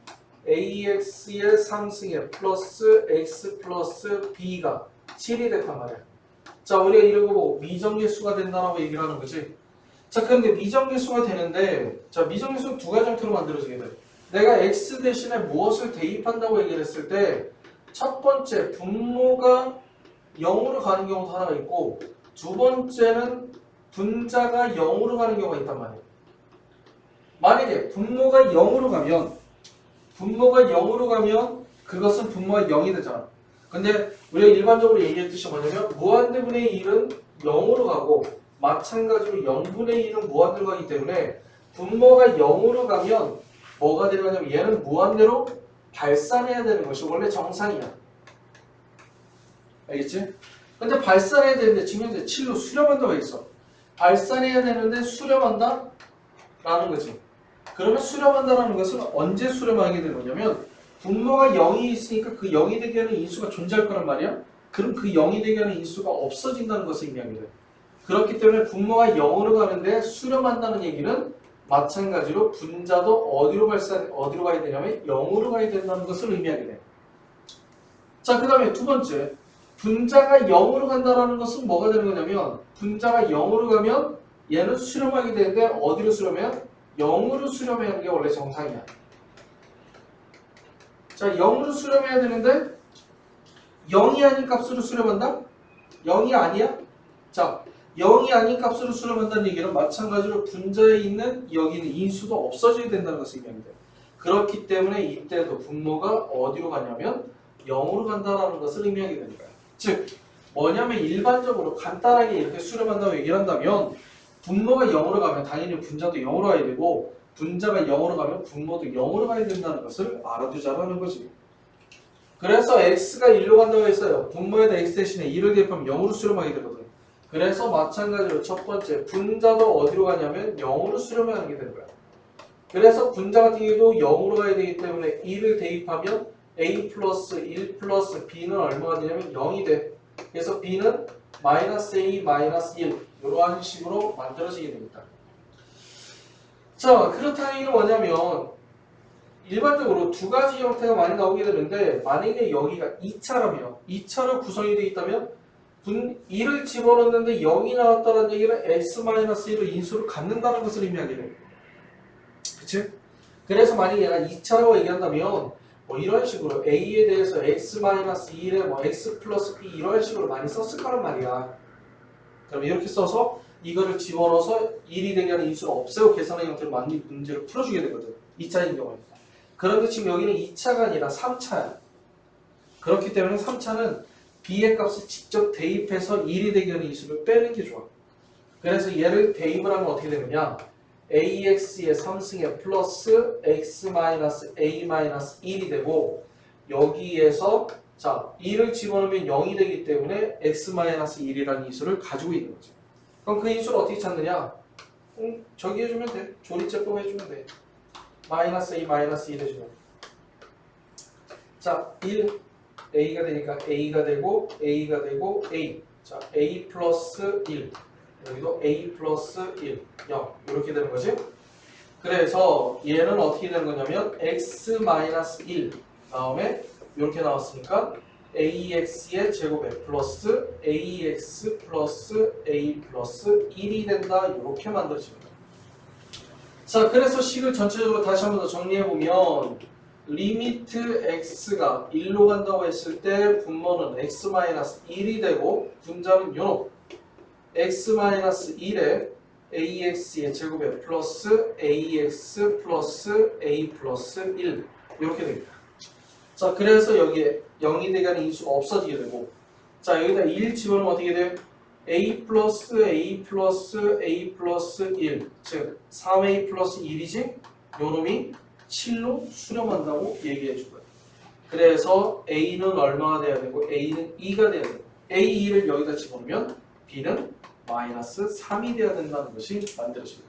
ax의 상승에 플러스 x 플러스 b가 7이 됐단 말이야. 자, 우리가 이런 거 보고 미정계수가 된다라고 얘기를 하는 거지. 자, 그런데 미정계수가 되는데 자, 미정계수는 두 가지 형태로 만들어지게 돼. 내가 x 대신에 무엇을 대입한다고 얘기를 했을 때 첫 번째 분모가 0으로 가는 경우도 하나가 있고 두 번째는 분자가 0으로 가는 경우가 있단 말이에요. 만약에 분모가 0으로 가면 그것은 분모가 0이 되잖아. 근데 우리가 일반적으로 얘기했듯이 뭐냐면 무한대분의 1은 0으로 가고 마찬가지로 0분의 1은 무한대로 가기 때문에 분모가 0으로 가면 뭐가 되냐면 얘는 무한대로 발산해야 되는 것이 원래 정상이야. 알겠지? 근데 발산해야 되는데 지금 현재 7로 수렴한다고 했어. 발산해야 되는데 수렴한다? 라는 거지. 그러면 수렴한다라는 것은 언제 수렴하게 되는 거냐면 분모가 0이 있으니까 그 0이 되게 하는 인수가 존재할 거란 말이야. 그럼 그 0이 되게 하는 인수가 없어진다는 것을 의미하게 돼. 그렇기 때문에 분모가 0으로 가는데 수렴한다는 얘기는 마찬가지로 분자도 어디로 가야 되냐면 0으로 가야 된다는 것을 의미하게 돼. 자, 그 다음에 두 번째. 분자가 0으로 간다는 것은 뭐가 되는 거냐면 분자가 0으로 가면 얘는 수렴하게 되는데 어디로 수렴해요? 0으로 수렴해야 하는 게 원래 정상이야. 자, 0으로 수렴해야 되는데 0이 아닌 값으로 수렴한다? 0이 아니야? 자, 0이 아닌 값으로 수렴한다는 얘기는 마찬가지로 분자에 있는 여기는 인수도 없어져야 된다는 것을 의미합니다. 그렇기 때문에 이때도 분모가 어디로 가냐면 0으로 간다는 것을 의미하게 되는 거야. 즉 뭐냐면 일반적으로 간단하게 이렇게 수렴한다고 얘기를 한다면 분모가 0으로 가면 당연히 분자도 0으로 가야 되고 분자가 0으로 가면 분모도 0으로 가야 된다는 것을 알아두자라는 거지. 그래서 x가 1로 간다고 했어요. 분모에다 x 대신에 2를 대입하면 0으로 수렴하게 되거든. 그래서 마찬가지로 첫 번째 분자도 어디로 가냐면 0으로 수렴하게 되는 거야. 그래서 분자 같은 경우도 0으로 가야 되기 때문에 2를 대입하면 a 플러스 1 플러스 b는 얼마가 되냐면 0이 돼. 그래서 b는 마이너스 a 마이너스 1 이러한 식으로 만들어지게 됩니다. 자, 그렇다는 얘기는 뭐냐면 일반적으로 두 가지 형태가 많이 나오게 되는데 만약에 여기가 2차라면 2차로 구성이 되어 있다면 2를 집어넣는데 0이 나왔다는 얘기는 x-1을 인수로 갖는다는 것을 의미하게 돼요. 그치? 그래서 만약에 얘가 2차라고 얘기한다면 뭐 이런 식으로 a에 대해서 x-1에 뭐 x 플러스 b 이런 식으로 많이 썼을 거란 말이야. 그럼 이렇게 써서 이거를 집어넣어서 1이 되게 하는 인수를 없애고 계산하는 형태로 많이 문제를 풀어주게 되거든. 2차인 경우에. 그런데 지금 여기는 2차가 아니라 3차야. 그렇기 때문에 3차는 b의 값을 직접 대입해서 1이 되게 하는 인수를 빼는 게 좋아. 그래서 얘를 대입을 하면 어떻게 되느냐? ax의 3승에 플러스 x-a-1이 되고 여기에서 자 2를 집어넣으면 0이 되기 때문에 x-1이라는 인수를 가지고 있는 거지. 그럼 그 인수를 어떻게 찾느냐? 저기 해주면 돼. 조리제법 해주면 돼. 마이너스 A 마이너스 1 해주면 자 1 A가 되니까 A가 되고 A가 되고 A 자 A 플러스 1 여기도 A 플러스 1 0 이렇게 되는 거지. 그래서 얘는 어떻게 되는 거냐면 x 마이너스 1 다음에 이렇게 나왔으니까 ax의 제곱에 플러스 ax 플러스 a 플러스 1이 된다 이렇게 만들어집니다. 자 그래서 식을 전체적으로 다시 한 번 더 정리해보면 리미트 x가 1로 간다고 했을 때 분모는 x 마이너스 1이 되고 분자는 요놈 x 마이너스 1에 ax의 제곱에 플러스 ax 플러스 a 플러스 1 이렇게 됩니다. 자 그래서 여기에 0이 되게 하는 인수가 없어지게 되고 자 여기다 1 집어넣으면 어떻게 돼요? a 플러스 a 플러스 a 플러스 1 즉 3a 플러스 1이지 요놈이 7로 수렴한다고 얘기해 줄 거예요. 그래서 a는 얼마가 돼야 되고 a는 2가 돼야 되고 a2를 여기다 집어넣으면 b는 마이너스 3이 돼야 된다는 것이 만들어집니다.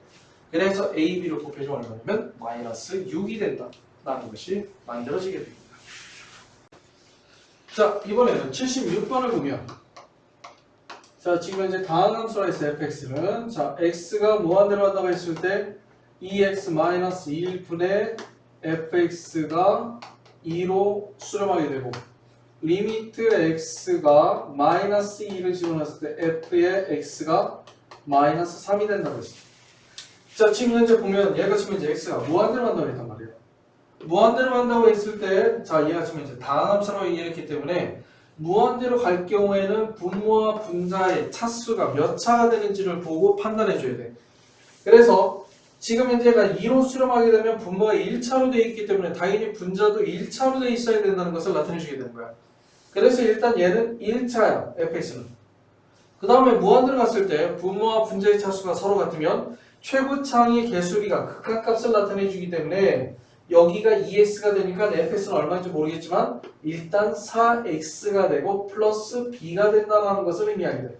그래서 A, B를 곱해주면 얼마냐면 마이너스 6이 된다는 것이 만들어지게 됩니다. 자 이번에는 76번을 보면 자 지금 현재 다음 함수라 해서 fx는 자 x가 무한대로 간다고 했을 때 2x 마이너스 1분의 fx가 2로 수렴하게 되고 리미트 x가 마이너스 2를 집어넣었을 때 f의 x가 마이너스 3이 된다고 했어요. 자 지금 현재 보면 얘가 지금 이제 x가 무한대로 간다고 했단 말이에요. 무한대로 간다고 했을 때 자 얘가 지금 이제 다항함수라고 얘기했기 때문에 무한대로 갈 경우에는 분모와 분자의 차수가 몇 차가 되는지를 보고 판단해 줘야 돼. 그래서 지금 현재가 2로 수렴하게 되면 분모가 1차로 되어 있기 때문에 당연히 분자도 1차로 되어 있어야 된다는 것을 나타내 주게 되는 거야. 그래서 일단 얘는 1차야 fx는. 그 다음에 무한대로 갔을 때 분모와 분자의 차수가 서로 같으면 최고차항의 개수비가 극한값을 나타내 주기 때문에 여기가 2x가 되니까 fx는 얼마인지 모르겠지만 일단 4x가 되고 플러스 b가 된다는 것을 의미하게 돼.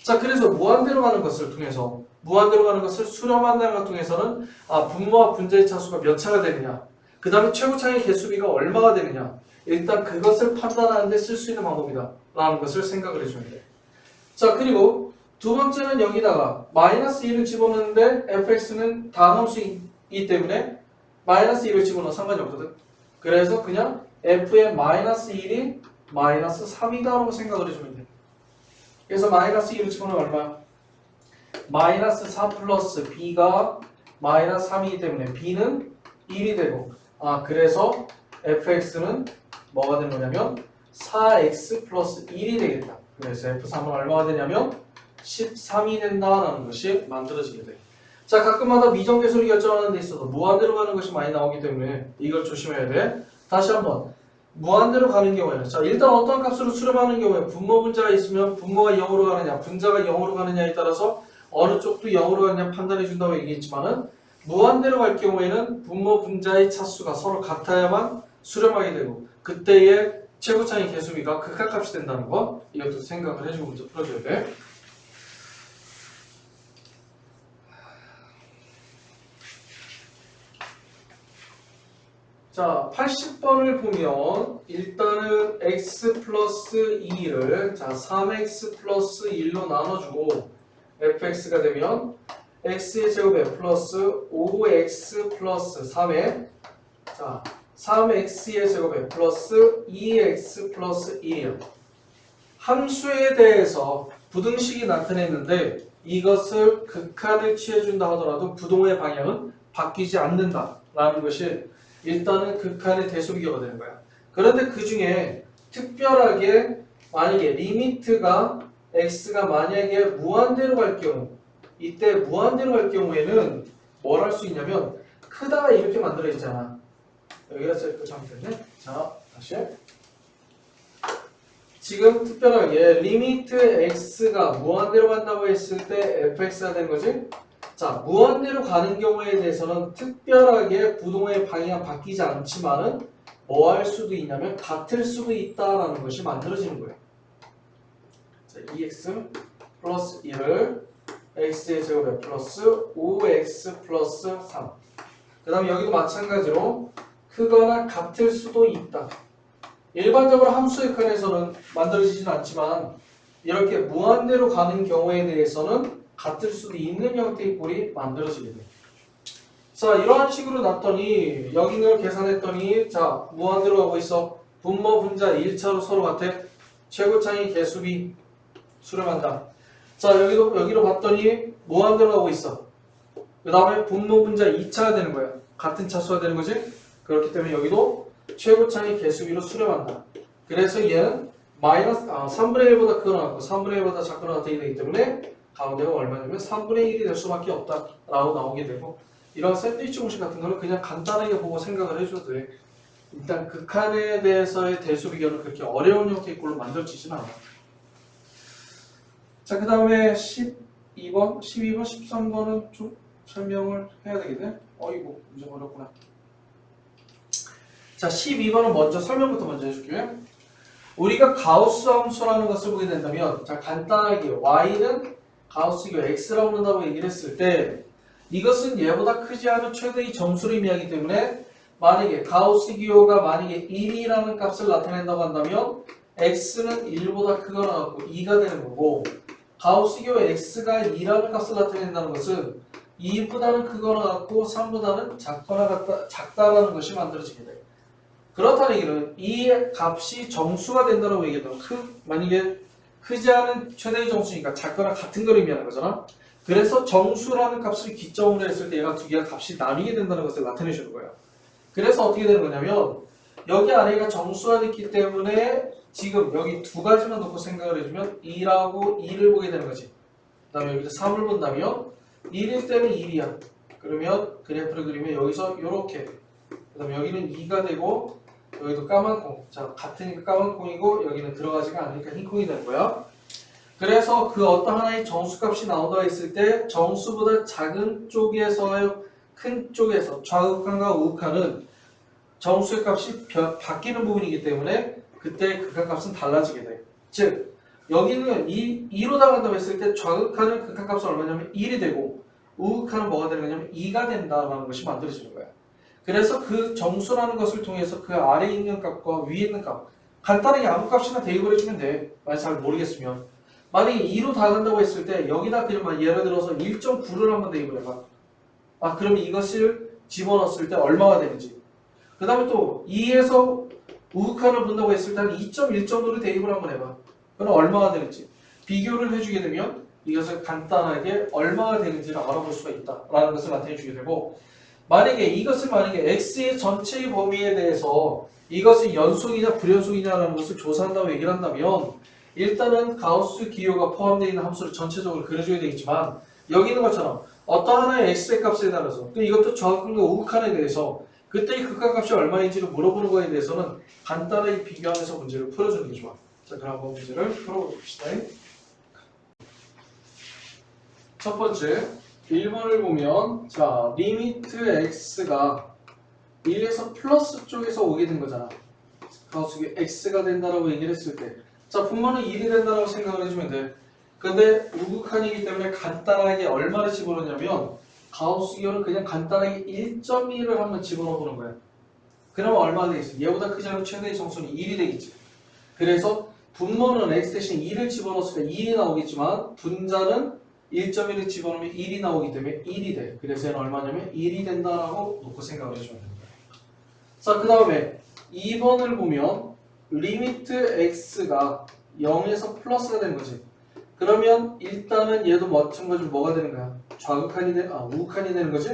자 그래서 무한대로 가는 것을 통해서 무한대로 가는 것을 수렴한다는 것 통해서는 분모와 분자의 차수가 몇 차가 되느냐 그 다음에 최고차항의 개수비가 얼마가 되느냐 일단 그것을 판단하는 데 쓸 수 있는 방법이다 라는 것을 생각을 해주면 돼. 자 그리고 두 번째는 여기다가 마이너스 1을 집어넣는데 fx는 다함수이기 때문에 마이너스 1을 집어넣어 상관이 없거든. 그래서 그냥 f의 마이너스 1이 마이너스 3이다라고 생각을 해주면 돼. 그래서 마이너스 1을 집어넣으면 얼마야? 마이너스 4 플러스 b가 마이너스 3이기 때문에 b는 1이 되고 그래서 fx는 뭐가 되는 거냐면 4x 플러스 1이 되겠다. 그래서 f3은 얼마가 되냐면 13이 된다는 것이 만들어지게 돼. 자 가끔마다 미정계수를 결정하는 데 있어서 무한대로 가는 것이 많이 나오기 때문에 이걸 조심해야 돼. 다시 한번 무한대로 가는 경우에는 자 일단 어떤 값으로 수렴하는 경우에 분모 분자가 있으면 분모가 0으로 가느냐 분자가 0으로 가느냐에 따라서 어느 쪽도 0으로 가느냐 판단해 준다고 얘기했지만은 무한대로 갈 경우에는 분모 분자의 차수가 서로 같아야만 수렴하게 되고 그때의 최고차항의 개수비가 극한값이 된다는 거 이것도 생각을 해주고 먼저 풀어줘야 돼. 자 80번을 보면 일단은 x 플러스 2를 자 3x 플러스 1로 나눠주고 fx가 되면 x의 제곱에 플러스 5x 플러스 3에 자 3x의 제곱에 플러스 2x 플러스 1이요. 함수에 대해서 부등식이 나타냈는데 이것을 극한을 취해준다 하더라도 부동의 방향은 바뀌지 않는다라는 것이 일단은 극한의 대소비교가 되는 거야. 그런데 그 중에 특별하게 만약에 리미트가 x가 만약에 무한대로 갈 경우 이때 무한대로 갈 경우에는 뭘 할 수 있냐면 크다 이렇게 만들어 있잖아. 여기가 셀프 잘못됐네. 자 다시 지금 특별하게 리미트 x가 무한대로 간다고 했을 때 fx가 되는 거지. 자 무한대로 가는 경우에 대해서는 특별하게 부동의 방향이 바뀌지 않지만은 뭐 할 수도 있냐면 같을 수도 있다라는 것이 만들어지는 거예요. 자 2x 플러스 1을 x의 제곱에 플러스 5x 플러스 3 그 다음에 여기도 마찬가지로 크거나 같을 수도 있다. 일반적으로 함수의 칸에서는 만들어지진 않지만 이렇게 무한대로 가는 경우에 대해서는 같을 수도 있는 형태의 꼴이 만들어지게 돼요. 자, 이러한 식으로 놨더니 여기 있는 걸 계산했더니 자, 무한대로 가고 있어. 분모 분자 1차로 서로 같아. 최고차이 개수비 수렴한다. 자, 여기로 봤더니 무한대로 가고 있어. 그 다음에 분모 분자 2차가 되는 거야. 같은 차수가 되는 거지. 그렇기 때문에 여기도 최고차이 개수비로 수렴한다. 그래서 얘는 마이너스 3분의 1보다 크거나 같고 3분의 1보다 작거나 같이 되기 때문에 가운데가 얼마냐면 3분의 1이 될 수밖에 없다라고 나오게 되고, 이런 샌드위치 공식 같은 거는 그냥 간단하게 보고 생각을 해줘도 돼. 일단 극한에 대해서의 대수 비교는 그렇게 어려운 형태의 꼴로 만들어지진 않아. 자, 그 다음에 12번, 13번은 좀 설명을 해야 되겠네. 어이구, 문제 어렵구나. 자, 12번은 설명부터 해줄게요. 우리가 가우스 함수라는 것을 보게 된다면, 자, 간단하게 y는 가우스기호 x라고 한다고 얘기를 했을 때, 이것은 얘보다 크지 않은 최대의 점수를 의미하기 때문에 만약에 가우스기호가 만약에 1이라는 값을 나타낸다고 한다면 x는 1보다 크거나 같고 2가 되는 거고, 가우스기호 x가 2라는 값을 나타낸다는 것은 2보다는 크거나 같고 3보다는 작다라는 것이 만들어지게 돼요. 그렇다는 얘기는 이 값이 정수가 된다고 얘기하면 만약에 크지 않은 최대의 정수니까 작거나 같은 걸 의미하는 거잖아. 그래서 정수라는 값을 기점으로 했을 때 얘가 두 개가 값이 나뉘게 된다는 것을 나타내주는 거예요. 그래서 어떻게 되는 거냐면 여기 안에가 정수가 됐기 때문에 지금 여기 두 가지만 놓고 생각을 해주면 2라고 2를 보게 되는 거지. 그 다음에 여기서 3을 본다면 1일 때는 1이야. 그러면 그래프를 그리면 여기서 이렇게, 그 다음에 여기는 2가 되고 여기도 까만 콩. 자, 같으니까 까만 콩이고 여기는 들어가지가 않으니까 흰 콩이 되는 거야. 그래서 그 어떤 하나의 정수값이 나온다고 했을 때 정수보다 작은 쪽에서의 큰 쪽에서 좌극한과 우극한은 정수의 값이 바뀌는 부분이기 때문에 그때 극한값은 달라지게 돼. 즉 여기는 2로 나간다고 했을 때 좌극한은 극한값은 얼마냐면 1이 되고 우극한은 뭐가 되는 거냐면 2가 된다는 것이 만들어지는 거야. 그래서 그 정수라는 것을 통해서 그 아래에 있는 값과 위에 있는 값, 간단하게 아무 값이나 대입을 해주면 돼. 만약 잘 모르겠으면. 만약에 2로 다 간다고 했을 때 여기다 그냥 예를 들어서 1.9를 한번 대입을 해봐. 그럼 이것을 집어넣었을 때 얼마가 되는지. 그 다음에 또 2에서 우극한을 본다고 했을 때 한 2.1 정도를 대입을 한번 해봐. 그럼 얼마가 되는지. 비교를 해주게 되면 이것을 간단하게 얼마가 되는지를 알아볼 수가 있다라는 것을 나타내주게 되고, 이것을 만약에 x의 전체의 범위에 대해서 이것이 연속이냐 불연속이냐라는 것을 조사한다고 얘기를 한다면 일단은 가우스 기호가 포함되어 있는 함수를 전체적으로 그려줘야 되겠지만 여기 있는 것처럼 어떤 하나의 x의 값에 따라서 또 이것도 좌극한과 우극한에 대해서 그때의 극한값이 얼마인지를 물어보는 거에 대해서는 간단하게 비교하면서 문제를 풀어주는 게 좋아. 자, 그럼 한번 문제를 풀어봅시다. 첫 번째 1번을 보면 자, 리미트 x가 1에서 플러스 쪽에서 오게 된 거잖아. 가우스기 x가 된다라고 얘기를 했을 때, 자, 분모는 1이 된다라고 생각을 해주면 돼. 근데 우극한이기 때문에 간단하게 얼마를 집어넣냐면 가우스기호는 그냥 간단하게 1.1을 한번 집어넣어 보는 거야. 그러면 얼마가 되겠어? 얘보다 크지 않은 최대의 정수는 1이 되겠지. 그래서 분모는 x 대신 2를 집어넣었을 때 1이 나오겠지만 분자는 1.1을 집어넣으면 1이 나오기 때문에 1이 돼. 그래서 얘는 얼마냐면 1이 된다라고 놓고 생각을 해주면 됩니다. 자, 그 다음에 2번을 보면 리미트 x가 0에서 플러스가 되는 거지. 그러면 일단은 얘도 마찬가지로 뭐가 되는 거야? 우극한이 되는 거지?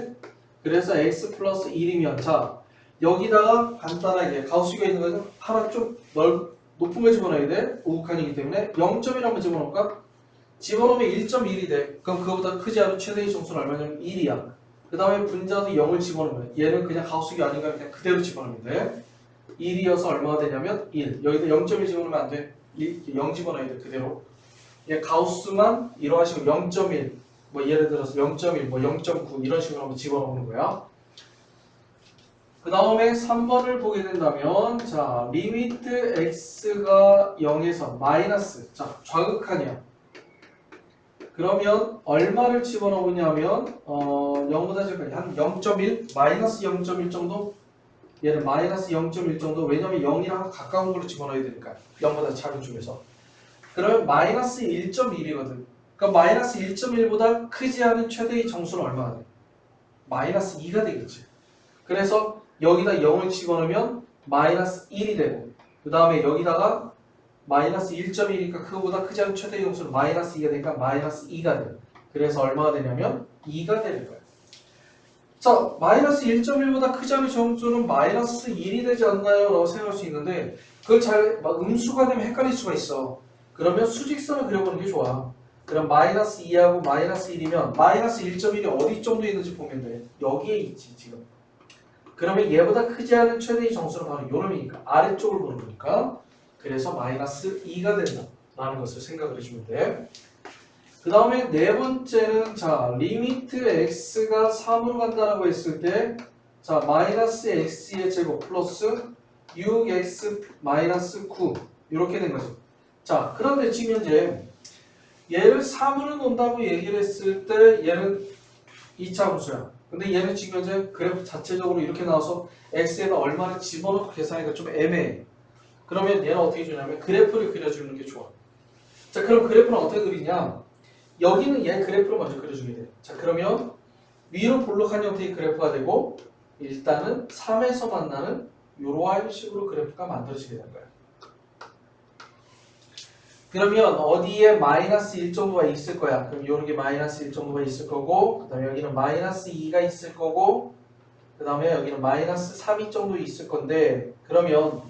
그래서 x 플러스 1이면 자, 여기다가 간단하게 가우스기가 있는 거는 하나 좀 높은 걸 집어넣어야 돼. 우극한이기 때문에 0.1 한번 집어넣을까? 집어넣으면 1.1이 돼. 그럼 그거보다 크지 않은 최대의 정수는 얼마냐면 1이야. 그 다음에 분자도 0을 집어넣으면 얘는 그냥 가우스기 아닌가 그냥 그대로 집어넣으면 돼. 1이어서 얼마가 되냐면 1. 여기다 0.1 집어넣으면 안 돼. 0 집어넣어야 돼. 그대로. 얘 가우스만 이러한 식으로 0.1, 뭐 예를 들어서 0.1, 뭐 0.9 이런 식으로 한번 집어넣는 거야. 그 다음에 3번을 보게 된다면 자, 리미트 x가 0에서 마이너스, 자, 좌극한이야. 그러면 얼마를 집어넣으냐면 0보다 작은 한 0.1 마이너스 0.1 정도 얘는 마이너스 0.1 정도 왜냐면 0이랑 가까운 걸로 집어넣어야 되니까 0보다 작은 중에서 그러면 마이너스 1.1이거든. 그러니까 마이너스 1.1보다 크지 않은 최대의 정수는 얼마가 돼? 마이너스 2가 되겠지. 그래서 여기다 0을 집어넣으면 마이너스 1이 되고 그 다음에 여기다가 마이너스 1.1이니까 그거보다 크지 않은 최대의 정수는 마이너스 2가 되니까 마이너스 2가 돼. 그래서 얼마가 되냐면 2가 되는 거야. 자, 마이너스 1.1보다 크지 않은 정수는 마이너스 1이 되지 않나요? 라고 생각할 수 있는데 그걸 잘 음수가 되면 헷갈릴 수가 있어. 그러면 수직선을 그려보는 게 좋아. 그럼 마이너스 2하고 마이너스 1이면 마이너스 1.1이 어디 정도에 있는지 보면 돼. 여기에 있지 지금. 그러면 얘보다 크지 않은 최대의 정수는 바로 요놈이니까 아래쪽을 보는 거니까 그래서 마이너스 2가 된다라는 것을 생각을 해주면 돼. 그 다음에 네 번째는 자 리미트 x가 3으로 간다라고 했을 때 자 마이너스 x의 제곱 플러스 6x 마이너스 9 이렇게 된 거죠. 자 그런데 지금 현재 얘를 3으로 놓는다고 얘기를 했을 때 얘는 2차 함수야. 근데 얘는 지금 현재 그래프 자체적으로 이렇게 나와서 x에다 얼마를 집어넣고 계산하기가 좀 애매해. 그러면 얘는 어떻게 주냐면 그래프를 그려주는 게 좋아. 자 그럼 그래프는 어떻게 그리냐? 여기는 얘 그래프를 먼저 그려주게 돼. 자 그러면 위로 볼록한 형태의 그래프가 되고 일단은 3에서 만나는 이러한 식으로 그래프가 만들어지게 된 거야. 그러면 어디에 마이너스 1 정도가 있을 거야. 그럼 요렇게 마이너스 1 정도가 있을 거고 그 다음에 여기는 마이너스 2가 있을 거고 그 다음에 여기는 마이너스 3이 정도 있을 건데 그러면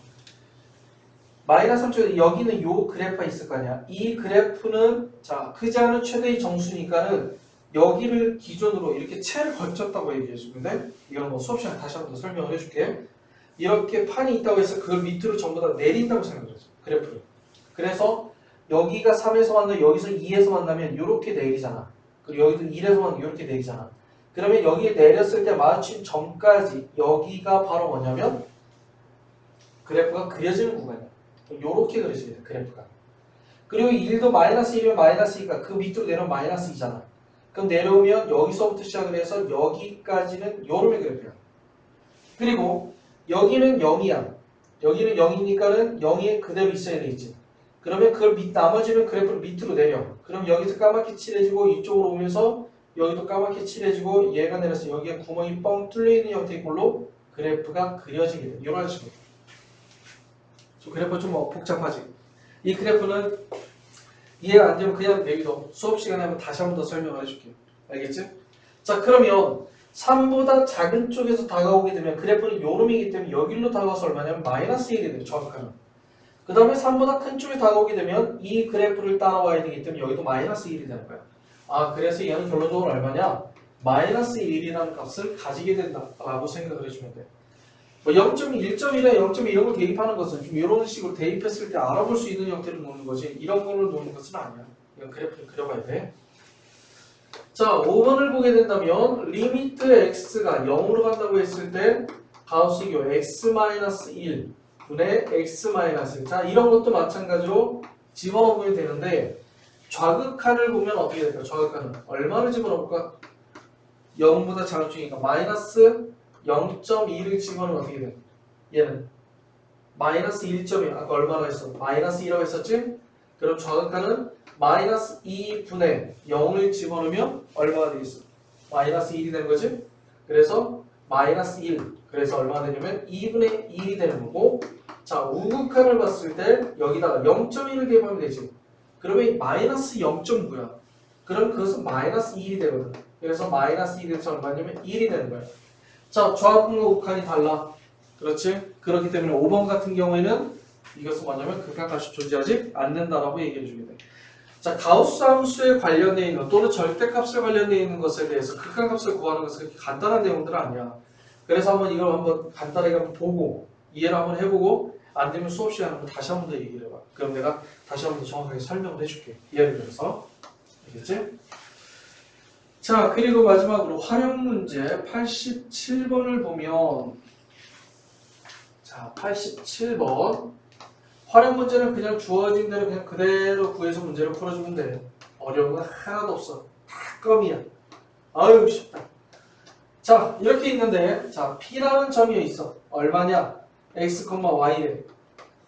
마이너스 3 쪽에 여기는 요 그래프가 있을 거 아니야. 이 그래프는 자 크지 않은 최대의 정수니까는 여기를 기준으로 이렇게 채를 걸쳤다고 얘기해 주는데 이건 뭐 수업 시간에 다시 한번 더 설명을 해줄게. 이렇게 판이 있다고 해서 그걸 밑으로 전부 다 내린다고 생각을 하죠. 그래프를. 그래서 여기가 3에서 만나면 여기서 2에서 만나면 이렇게 내리잖아. 그리고 여기도 1에서 만나면 이렇게 내리잖아. 그러면 여기에 내렸을 때 마주친 점까지 여기가 바로 뭐냐면 그래프가 그려지는 구간이야. 이렇게 그려지게 돼 그래프가. 그리고 1도 마이너스 1이면 마이너스 2가 그 밑으로 내려오면 마이너스 2잖아. 그럼 내려오면 여기서부터 시작을 해서 여기까지는 요놈의 그래프야. 그리고 여기는 0이야. 여기는 0이니까는 0이 그대로 있어야 되겠지. 그러면 그걸 나머지는 그래프를 밑으로 내려. 그럼 여기서 까맣게 칠해지고 이쪽으로 오면서 여기도 까맣게 칠해지고 얘가 내려서 여기에 구멍이 뻥 뚫려있는 형태의 걸로 그래프가 그려지게 돼. 이런 식으로. 그래프 좀 복잡하지. 이 그래프는 이해가 안 되면 그냥 내비둬. 수업 시간에 한번 다시 한번 더 설명을 해줄게. 알겠지? 자 그러면 3보다 작은 쪽에서 다가오게 되면 그래프는 요놈이기 때문에 여기로 다가와서 얼마냐면 마이너스 1이 돼요. 정확하게. 그 다음에 3보다 큰 쪽에 다가오게 되면 이 그래프를 따라와야 되기 때문에 여기도 마이너스 1이 되는 거야. 아 그래서 얘는 결론적으로 얼마냐? 마이너스 1이라는 값을 가지게 된다라고 생각을 해주면 돼. 뭐 0.1.1에 0.1 이런 걸 대입하는 것은 좀 이런 식으로 대입했을 때 알아볼 수 있는 형태로 놓는 거지 이런 걸로 놓는 것은 아니야. 이건 그래프를 그려봐야 돼. 자 5번을 보게 된다면 리미트 x가 0으로 간다고 했을 때 가우스교 x-1 분의 x-1 자 이런 것도 마찬가지로 집어넣으면 되는데 좌극한을 보면 어떻게 될까? 좌극한은 얼마를 집어넣을까? 0보다 작은 쪽이니까 마이너스 0.2를 집어넣으면 어떻게 돼? 얘는 마이너스 1.1 아까 얼마나 했어? 마이너스 2라고 했었지? 그럼 좌극한은 마이너스 2분의 0을 집어넣으면 얼마가 되겠어? 마이너스 1이 되는 거지? 그래서 마이너스 1 그래서 얼마가 되냐면 2분의 1이 되는 거고 자 우극한을 봤을 때 여기다가 0.1을 대입하면 되지 그러면 마이너스 0.9야 그럼 그것은 마이너스 1이 되거든 그래서 마이너스 1에서 얼마냐면 1이 되는 거야 자 좌극한과 우극한이 달라 그렇지? 그렇기 때문에 5번 같은 경우에는 이것은 뭐냐면 극한값이 존재하지 않는다라고 얘기해 주게 돼. 자 가우스 함수에 관련되어 있는 또는 절대값에 관련되어 있는 것에 대해서 극한값을 구하는 것은 그렇게 간단한 내용들은 아니야. 그래서 한번 이걸 한번 간단하게 한번 보고 이해를 한번 해보고 안 되면 수업 시간에 한번 다시 한번 더 얘기를 해봐. 그럼 내가 다시 한번 더 정확하게 설명을 해줄게. 예를 들어서 알겠지? 자 그리고 마지막으로 활용 문제 87번을 보면 자 87번 활용 문제는 그냥 주어진 대로 그냥 그대로 구해서 문제를 풀어주면 돼. 어려운 거 하나도 없어. 다 껌이야. 아유 쉽다. 자 이렇게 있는데 자 P라는 점이 있어. 얼마냐? x, y래.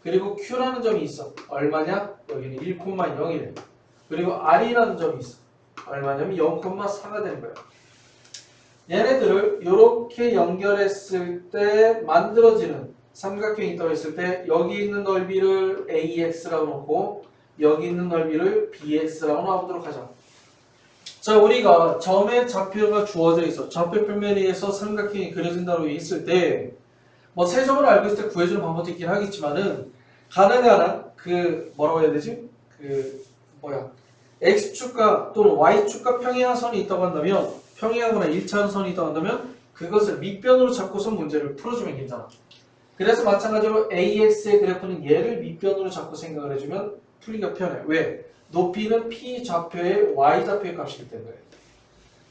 그리고 Q라는 점이 있어. 얼마냐? 여기는 1, 0이래. 그리고 R이라는 점이 있어. 얼마냐면 0,4가 되는 거야. 얘네들을 이렇게 연결했을 때 만들어지는 삼각형이 있다고 했을 때 여기 있는 넓이를 AX라고 놓고 여기 있는 넓이를 BX라고 놔보도록 하자. 자 우리가 점의 좌표가 주어져 있어. 좌표 평면에 의해서 삼각형이 그려진다고 했을 때 뭐 세점을 알고 있을 때 구해주는 방법도 있긴 하겠지만은 가능한 한 그 뭐라고 해야 되지? 그 뭐야 X축과 또는 Y축과 평행선이 있다고 한다면 평행하거나 일치하는 선이 있다고 한다면 그것을 밑변으로 잡고서 문제를 풀어주면 괜찮아. 그래서 마찬가지로 AX의 그래프는 얘를 밑변으로 잡고 생각을 해주면 풀기가 편해. 왜? 높이는 P 좌표의 Y 좌표의 값이기 때문에.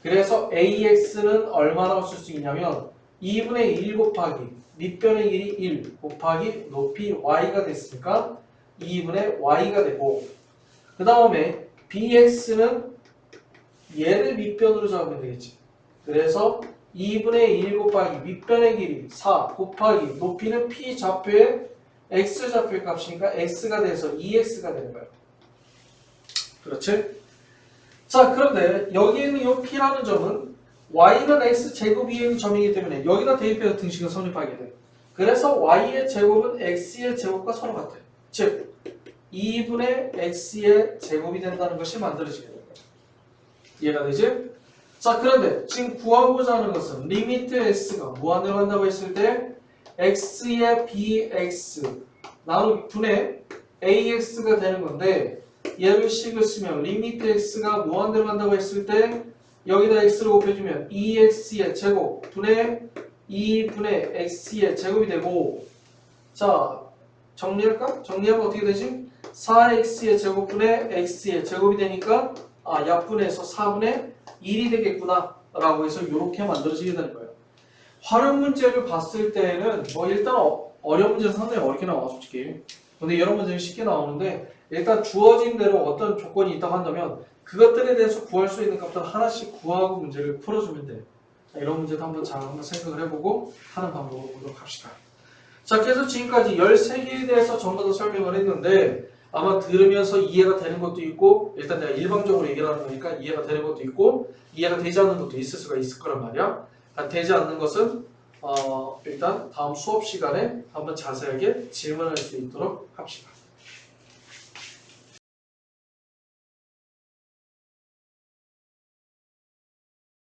그래서 AX는 얼마나 쓸 수 있냐면 2분의 1 곱하기 밑변의 길이 1 곱하기 높이 Y가 됐으니까 2분의 Y가 되고 그 다음에 BX는 얘를 밑변으로 잡으면 되겠지. 그래서 2분의 1 곱하기 밑변의 길이 4 곱하기 높이는 P 좌표의 X 좌표의 값이니까 X가 돼서 2X가 되는 거예요. 그렇지? 자 그런데 여기 있는 이 P라는 점은 Y는 X 제곱 위에 있는 점이기 때문에 여기다 대입해서 등식을 성립하게 돼. 그래서 Y의 제곱은 X의 제곱과 서로 같아요. 즉 2분의 X의 제곱이 된다는 것이 만들어지게 됩니다. 이해가 되지? 자 그런데 지금 구하고자 하는 것은 리미트 X가 무한대로 간다고 했을 때 X의 BX 나누기 분의 AX가 되는 건데 얘를 식을 쓰면 리미트 X가 무한대로 간다고 했을 때 여기다 X를 곱해주면 2X의 제곱 분의 2분의 X의 제곱이 되고 자 정리할까? 정리하면 어떻게 되지? 4X의 제곱분의 X의 제곱이 되니까 약분해서 4분의 1이 되겠구나 라고 해서 이렇게 만들어지게 되는 거예요. 활용 문제를 봤을 때는 뭐 일단 어려운 문제는 상당히 어렵게 나와 솔직히. 근데 이런 문제는 쉽게 나오는데 일단 주어진 대로 어떤 조건이 있다고 한다면 그것들에 대해서 구할 수 있는 값들 하나씩 구하고 문제를 풀어주면 돼. 이런 문제도 한번 생각을 해보고 하는 방법을 보도록 합시다. 자 그래서 지금까지 13개에 대해서 전부 다 설명을 했는데 아마 들으면서 이해가 되는 것도 있고 일단 내가 일방적으로 얘기를 하는 거니까 이해가 되는 것도 있고 이해가 되지 않는 것도 있을 수가 있을 거란 말이야. 되지 않는 것은 일단 다음 수업 시간에 한번 자세하게 질문할 수 있도록 합시다.